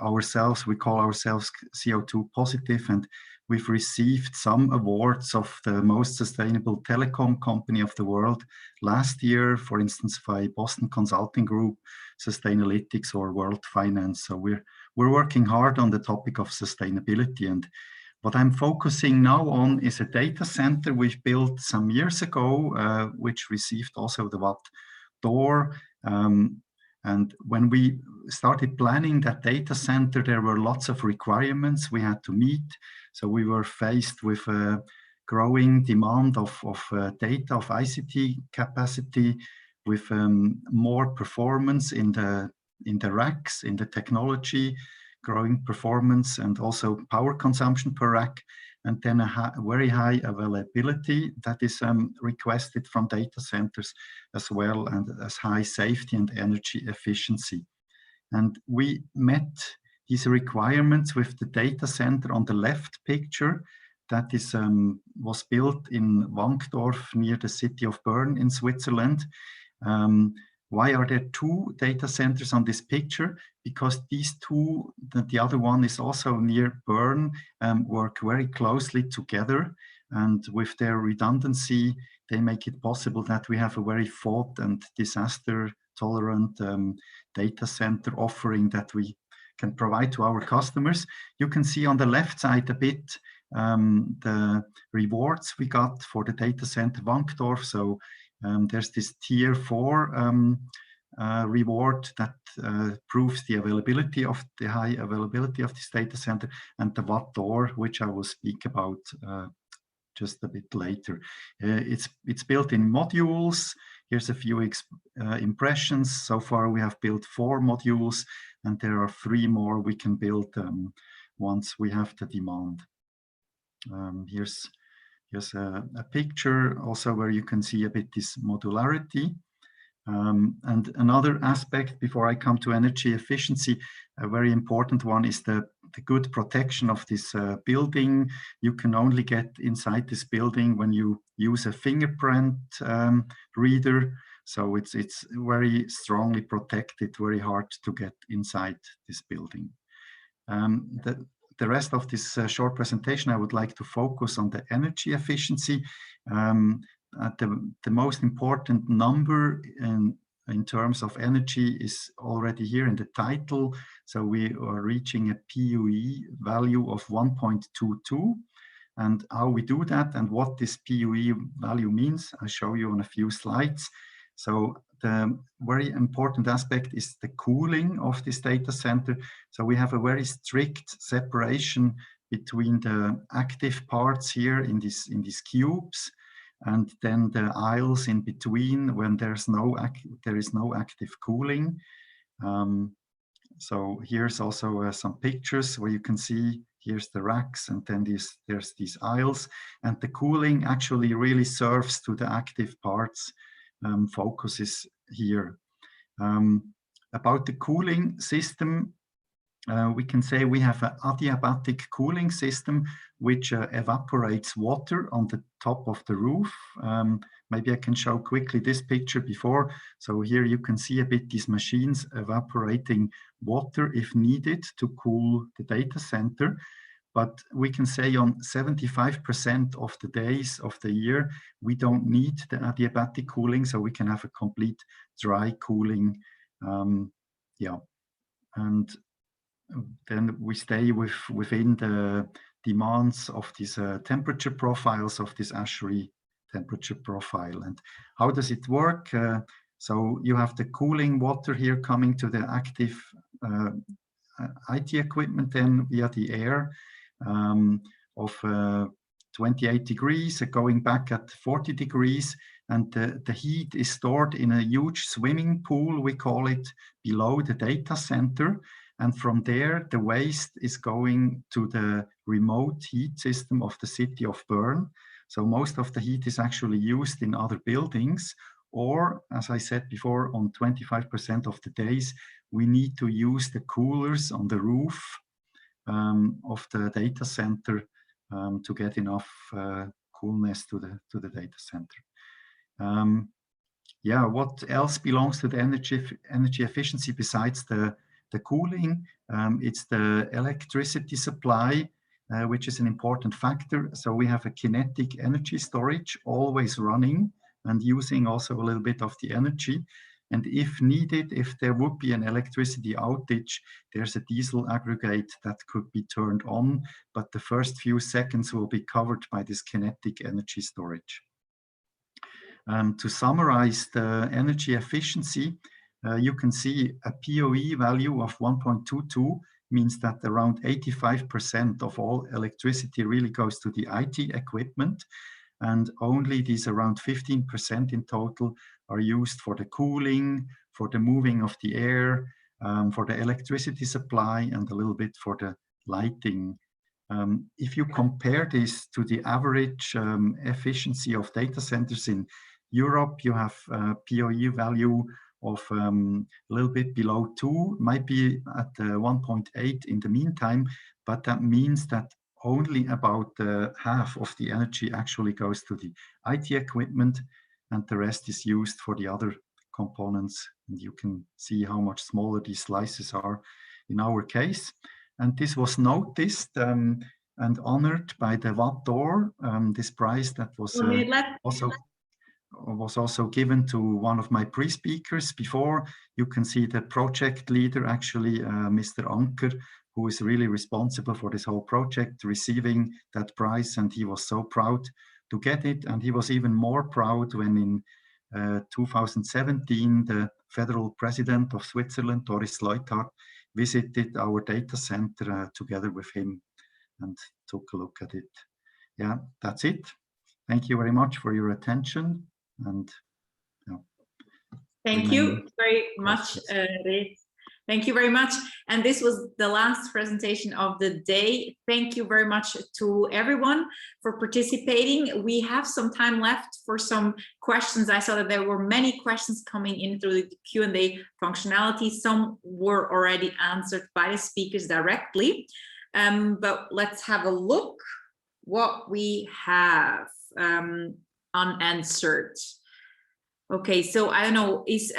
we call ourselves CO2 positive, and we've received some awards of the most sustainable telecom company of the world last year, for instance, by Boston Consulting Group, Sustainalytics, or World Finance. So we're working hard on the topic of sustainability. And what I'm focusing now on is a data center we've built some years ago, which received also the Watt door. And when we started planning that data center, there were lots of requirements we had to meet. So we were faced with a growing demand of data, of ICT capacity, with more performance in the racks, in the technology, growing performance, and also power consumption per rack, and then a very high availability that is requested from data centers as well, and as high safety and energy efficiency. And we met these requirements with the data center on the left picture that was built in Wankdorf near the city of Bern in Switzerland. Why are there two data centers on this picture? Because these two, the other one is also near Bern, work very closely together, and with their redundancy, they make it possible that we have a very fault and disaster tolerant data center offering that we can provide to our customers. You can see on the left side a bit the rewards we got for the data center Wankdorf. So there's this tier 4 reward that proves the availability of the high availability of this data center, and the watt door, which I will speak about just a bit later. It's built in modules. Here's a few impressions. So far we have built 4 modules, and there are 3 more we can build once we have the demand. Here's a picture also where you can see a bit this modularity. And another aspect before I come to energy efficiency, a very important one is the good protection of this building. You can only get inside this building when you use a fingerprint reader. So it's very strongly protected, very hard to get inside this building. The rest of this short presentation, I would like to focus on the energy efficiency. The most important number in terms of energy is already here in the title. So we are reaching a PUE value of 1.22. And how we do that and what this PUE value means, I'll show you on a few slides. So the very important aspect is the cooling of this data center. So we have a very strict separation between the active parts here in these cubes, and then the aisles in between when there is no active cooling. So here's also some pictures where you can see here's the racks, and then there's these aisles, and the cooling actually really serves to the active parts. Focus is here. About the cooling system, we can say we have an adiabatic cooling system which evaporates water on the top of the roof. Maybe I can show quickly this picture before. So here you can see a bit these machines evaporating water if needed to cool the data center. But we can say on 75% of the days of the year, we don't need the adiabatic cooling, so we can have a complete dry cooling. Yeah, and then we stay within the demands of these temperature profiles of this ASHRAE temperature profile. And how does it work? So you have the cooling water here coming to the active IT equipment then via the air of 28 degrees, going back at 40 degrees, and the heat is stored in a huge swimming pool, we call it, below the data center. And from there, the waste is going to the remote heat system of the city of Bern. So most of the heat is actually used in other buildings, or as I said before, on 25% of the days, we need to use the coolers on the roof of the data center to get enough coolness to the data center. Yeah, what else belongs to the energy efficiency besides the cooling? It's the electricity supply, which is an important factor. So we have a kinetic energy storage always running and using also a little bit of the energy. And if needed, if there would be an electricity outage, there's a diesel aggregate that could be turned on, but the first few seconds will be covered by this kinetic energy storage. To summarize the energy efficiency, you can see a POE value of 1.22 means that around 85% of all electricity really goes to the IT equipment, and only these around 15% in total are used for the cooling, for the moving of the air, for the electricity supply, and a little bit for the lighting. If you compare this to the average efficiency of data centers in Europe, you have a POE value of a little bit below 2, might be at 1.8 in the meantime, but that means that only about half of the energy actually goes to the IT equipment, and the rest is used for the other components. And you can see how much smaller these slices are in our case. And this was noticed and honored by the Watt d'Or, this prize that was also given to one of my pre-speakers before. You can see the project leader, actually, Mr. Anker, who is really responsible for this whole project, receiving that prize, and he was so proud to get it. And he was even more proud when in 2017, the federal president of Switzerland, Doris Leuthard, visited our data center together with him and took a look at it. Yeah, that's it. Thank you very much for your attention. And thank you very much, Ray. Thank you very much. And this was the last presentation of the day. Thank you very much to everyone for participating. We have some time left for some questions. I saw that there were many questions coming in through the Q&A functionality. Some were already answered by the speakers directly. But let's have a look what we have unanswered. Okay, so I don't know, is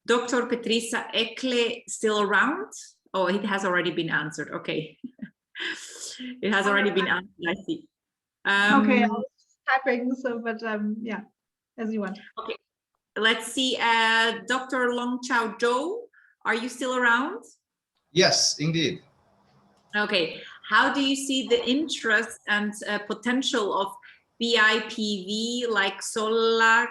Dr. Petrissa Eckley still around? Oh, it has already been answered. Okay. It has already been answered, I see. Okay, I was typing, so, but yeah, as you want. Okay, let's see. Dr. Long Chao Zhou, are you still around? Yes, indeed. Okay, how do you see the interest and potential of BIPV like Solax's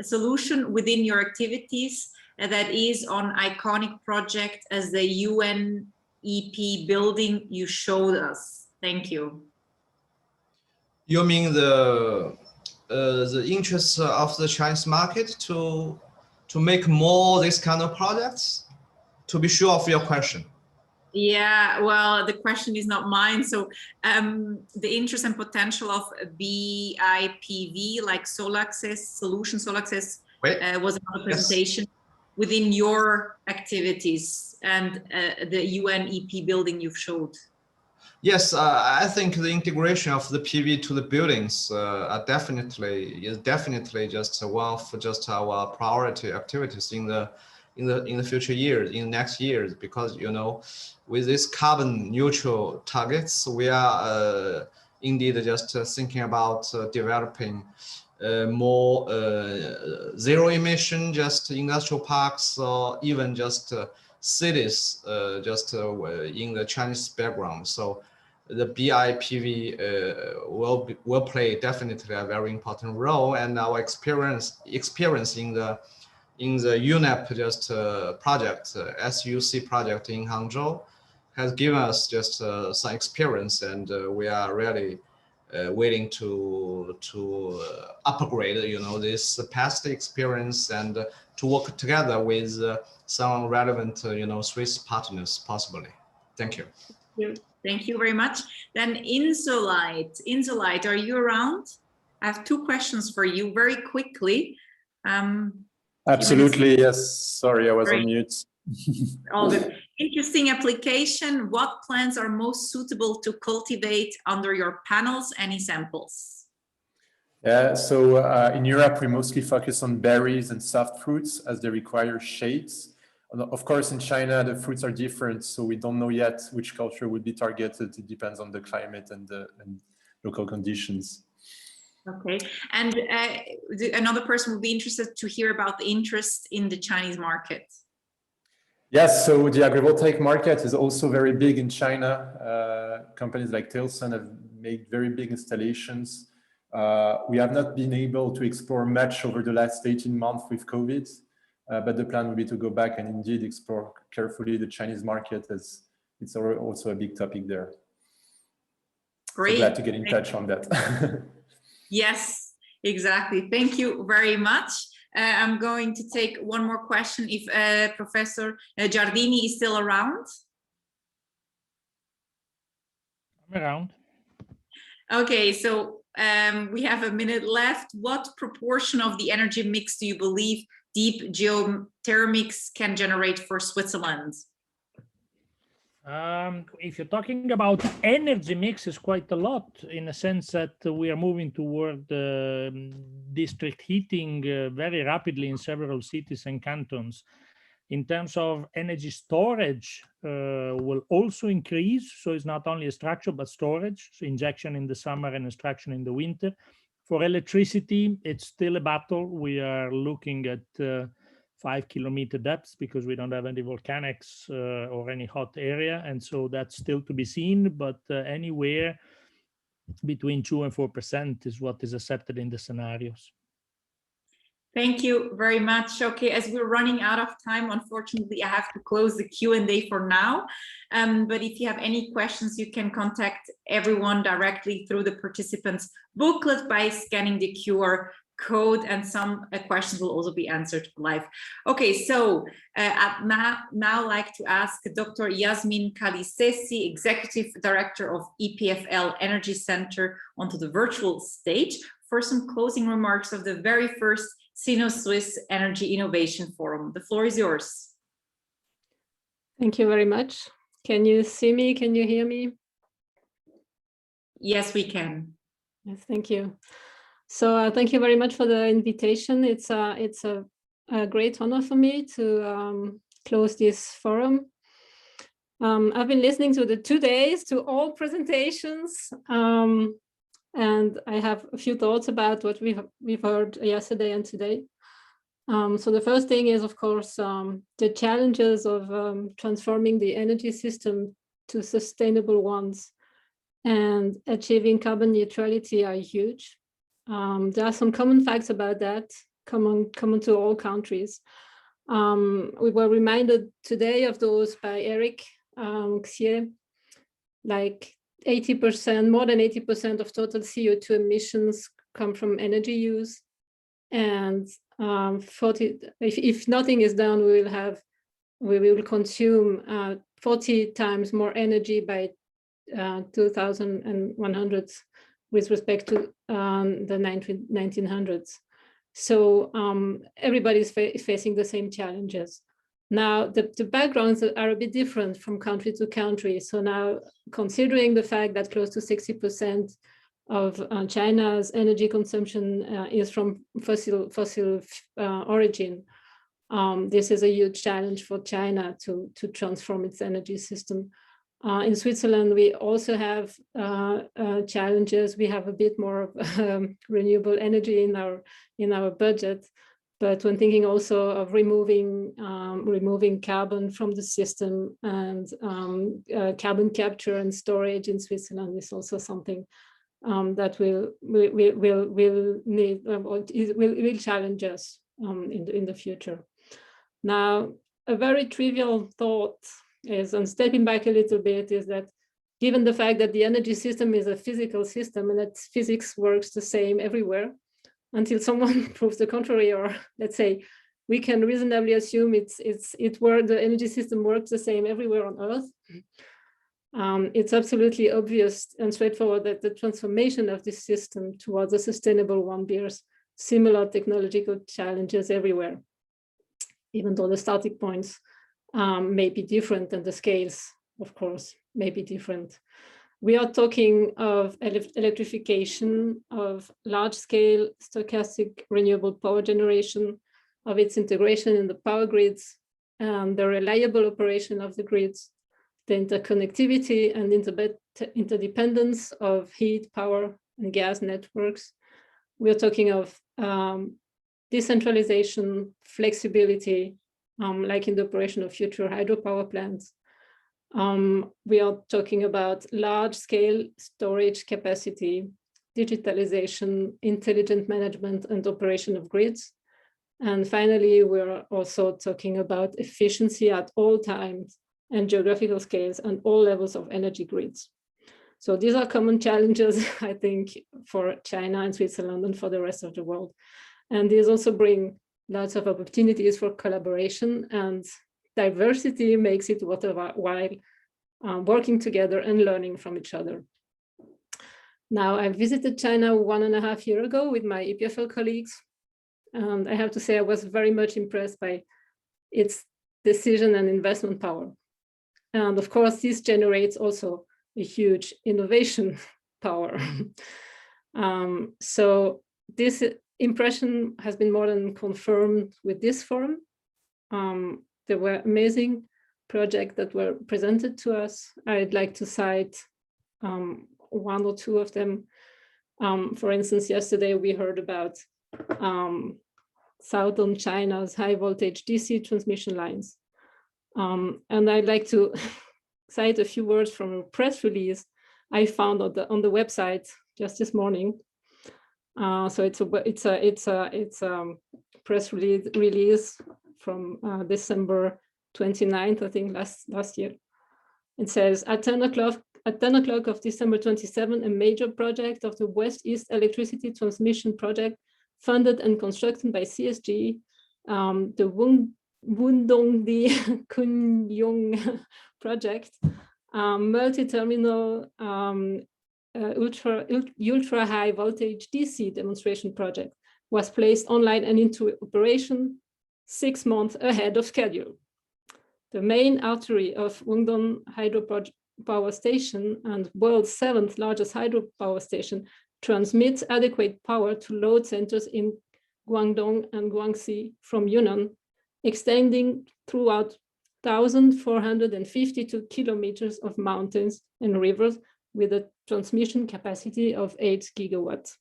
solution within your activities that is on iconic project as the UNEP building you showed us? Thank you. You mean the interest of the Chinese market to make more this kind of products? To be sure of your question. Yeah, well, the question is not mine. So the interest and potential of BIPV, like Solax's solution, Solax's was another presentation within your activities and the UNEP building you've showed. Yes, I think the integration of the PV to the buildings is definitely just one of just our priority activities in the future years, in next years, because with this carbon neutral targets, we are indeed just thinking about developing more zero emission, just industrial parks, or even just cities, just in the Chinese background. So the BIPV will play definitely a very important role, and our experience in the UNEP just project, SUC project in Hangzhou, has given us just some experience, and we are really willing to upgrade, this past experience and to work together with some relevant, Swiss partners, possibly. Thank you. Thank you very much. Then Insolite, are you around? I have two questions for you very quickly. Absolutely, yes. Sorry, I was on mute. All good. Interesting application. What plants are most suitable to cultivate under your panels? Any samples? Yeah, so in Europe, we mostly focus on berries and soft fruits as they require shades. Of course, in China, the fruits are different, so we don't know yet which culture would be targeted. It depends on the climate and local conditions. Okay, and another person would be interested to hear about the interest in the Chinese market. Yes, so the agrivoltaic market is also very big in China. Companies like Tilson have made very big installations. We have not been able to explore much over the last 18 months with COVID, but the plan would be to go back and indeed explore carefully the Chinese market, as it's also a big topic there. Great. So glad to get in touch on that. Yes, exactly. Thank you very much. I'm going to take one more question if Professor Giardini is still around. I'm around. Okay, so we have a minute left. What proportion of the energy mix do you believe deep geothermics can generate for Switzerland? If you're talking about energy mix, is quite a lot in a sense that we are moving toward district heating very rapidly in several cities and cantons. In terms of energy storage, will also increase. So it's not only a structure, but storage, so injection in the summer and extraction in the winter. For electricity, it's still a battle. We are looking at 5-kilometer depths because we don't have any volcanics or any hot area. And so that's still to be seen, but anywhere between 2 and 4% is what is accepted in the scenarios. Thank you very much. Okay, as we're running out of time, unfortunately, I have to close the Q&A for now. But if you have any questions, you can contact everyone directly through the participants booklet by scanning the QR code, and some questions will also be answered live. Okay, so I'd now like to ask Dr. Yasmin Kalisesi, Executive Director of EPFL Energy Center, onto the virtual stage for some closing remarks of the very first Sino-Swiss Energy Innovation Forum. The floor is yours. Thank you very much. Can you see me? Can you hear me? Yes, we can. Yes, thank you. So thank you very much for the invitation. It's a great honor for me to close this forum. I've been listening to the 2 days, to all presentations, and I have a few thoughts about what we've heard yesterday and today. So the first thing is, of course, the challenges of transforming the energy system to sustainable ones and achieving carbon neutrality are huge. There are some common facts about that, common to all countries. We were reminded today of those by Eric Xier, like 80%, more than 80% of total CO2 emissions come from energy use. And if nothing is done, we will consume 40 times more energy by 2100 with respect to the 1900s. So everybody's facing the same challenges. Now, the backgrounds are a bit different from country to country. So now, considering the fact that close to 60% of China's energy consumption is from fossil origin, this is a huge challenge for China to transform its energy system. In Switzerland, we also have challenges. We have a bit more renewable energy in our budget, but when thinking also of removing carbon from the system, and carbon capture and storage in Switzerland is also something that will challenge us in the future. Now, a very trivial thought is, and stepping back a little bit, is that given the fact that the energy system is a physical system and that physics works the same everywhere, until someone proves the contrary, or let's say we can reasonably assume the energy system works the same everywhere on Earth, it's absolutely obvious and straightforward that the transformation of this system towards a sustainable one bears similar technological challenges everywhere, even though the starting points may be different and the scales, of course, may be different. We are talking of electrification, of large-scale stochastic renewable power generation, of its integration in the power grids, and the reliable operation of the grids, the interconnectivity and interdependence of heat, power, and gas networks. We are talking of decentralization, flexibility, like in the operation of future hydropower plants. We are talking about large-scale storage capacity, digitalization, intelligent management and operation of grids. And finally, we're also talking about efficiency at all times and geographical scales and all levels of energy grids. So these are common challenges, I think, for China and Switzerland and for the rest of the world. And these also bring lots of opportunities for collaboration, and diversity makes it worthwhile working together and learning from each other. Now, I visited China 1.5 years ago with my EPFL colleagues, and I have to say I was very much impressed by its decision and investment power. And of course, this generates also a huge innovation power. So this impression has been more than confirmed with this forum. There were amazing projects that were presented to us. I'd like to cite one or two of them. For instance, yesterday we heard about southern China's high voltage DC transmission lines. And I'd like to cite a few words from a press release I found on the website just this morning. So it's a press release from December 29th, I think last year. It says, at 10 o'clock of December 27, a major project of the West-East Electricity Transmission Project, funded and constructed by CSG, the Wundongdi Kunyong project, multi-terminal ultra high voltage DC demonstration project, was placed online and into operation 6 months ahead of schedule. The main artery of Wundong hydropower station and world's 7th largest hydropower station transmits adequate power to load centers in Guangdong and Guangxi from Yunnan, extending throughout 1,452 kilometers of mountains and rivers with a transmission capacity of 8 gigawatts.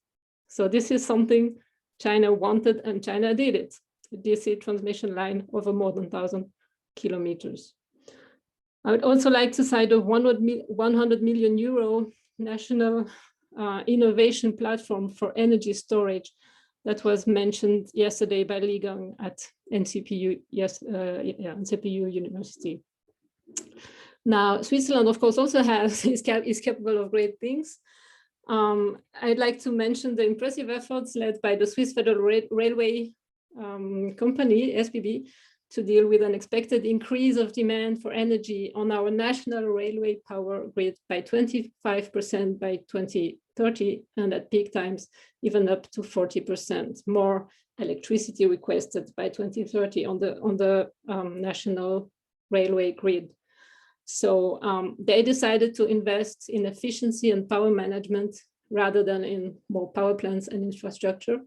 So this is something China wanted, and China did it. The DC transmission line over more than 1,000 kilometers. I would also like to cite a 100 million euro national innovation platform for energy storage that was mentioned yesterday by Li Gang at NCPU, NCPU University. Now, Switzerland, of course, also is capable of great things. I'd like to mention the impressive efforts led by the Swiss Federal Railway company, SBB, to deal with an expected increase of demand for energy on our national railway power grid by 25% by 2030, and at peak times, even up to 40% more electricity requested by 2030 on the national railway grid. So they decided to invest in efficiency and power management rather than in more power plants and infrastructure.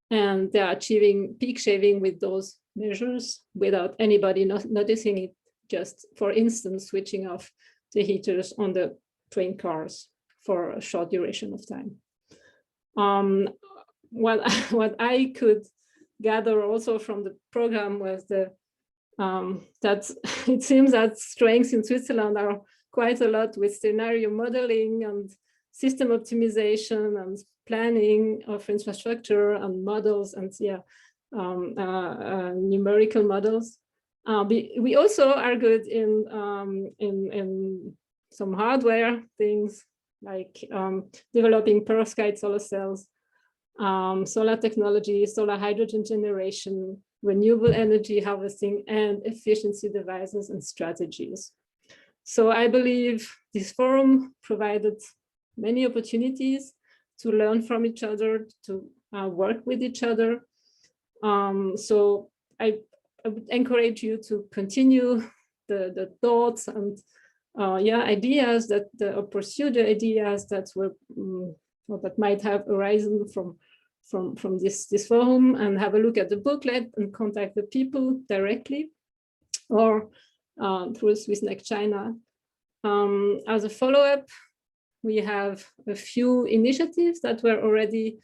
And they're achieving peak shaving with those measures without anybody noticing it, just, for instance, switching off the heaters on the train cars for a short duration of time. What I could gather also from the program was that it seems that strengths in Switzerland are quite a lot with scenario modeling and system optimization and planning of infrastructure and models and numerical models. We also are good in some hardware things like developing perovskite solar cells, solar technology, solar hydrogen generation, renewable energy harvesting, and efficiency devices and strategies. So I believe this forum provided many opportunities to learn from each other, to work with each other. So I would encourage you to continue the thoughts and ideas or pursue the ideas that were that might have arisen from this forum, and have a look at the booklet and contact the people directly or through SwissNet China. As a follow-up, we have a few initiatives that were already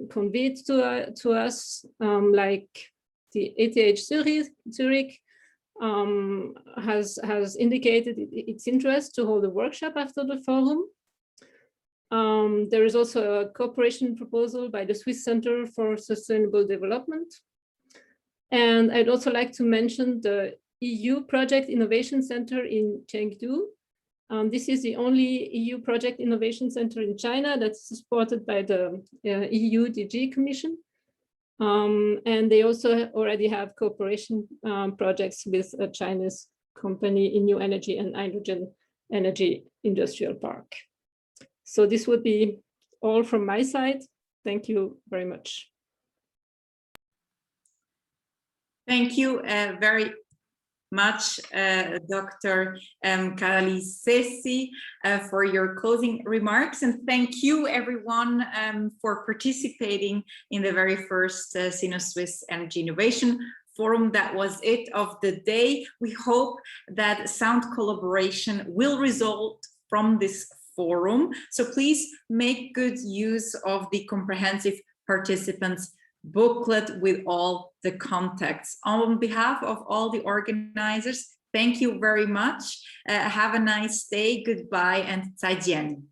conveyed to us, like the ETH Zurich has indicated its interest to hold a workshop after the forum. There is also a cooperation proposal by the Swiss Center for Sustainable Development. And I'd also like to mention the EU Project Innovation Center in Chengdu. This is the only EU Project Innovation Center in China that's supported by the EU DG Commission. And they also already have cooperation projects with a Chinese company in new energy and hydrogen energy industrial park. So this would be all from my side. Thank you very much. Thank you. Very much, Dr. Karalisesi, for your closing remarks. And thank you, everyone, for participating in the very first Sino-Swiss Energy Innovation Forum. That was it of the day. We hope that sound collaboration will result from this forum. So please make good use of the comprehensive participants booklet with all the contacts. On behalf of all the organizers, thank you very much. Have a nice day. Goodbye and 再见.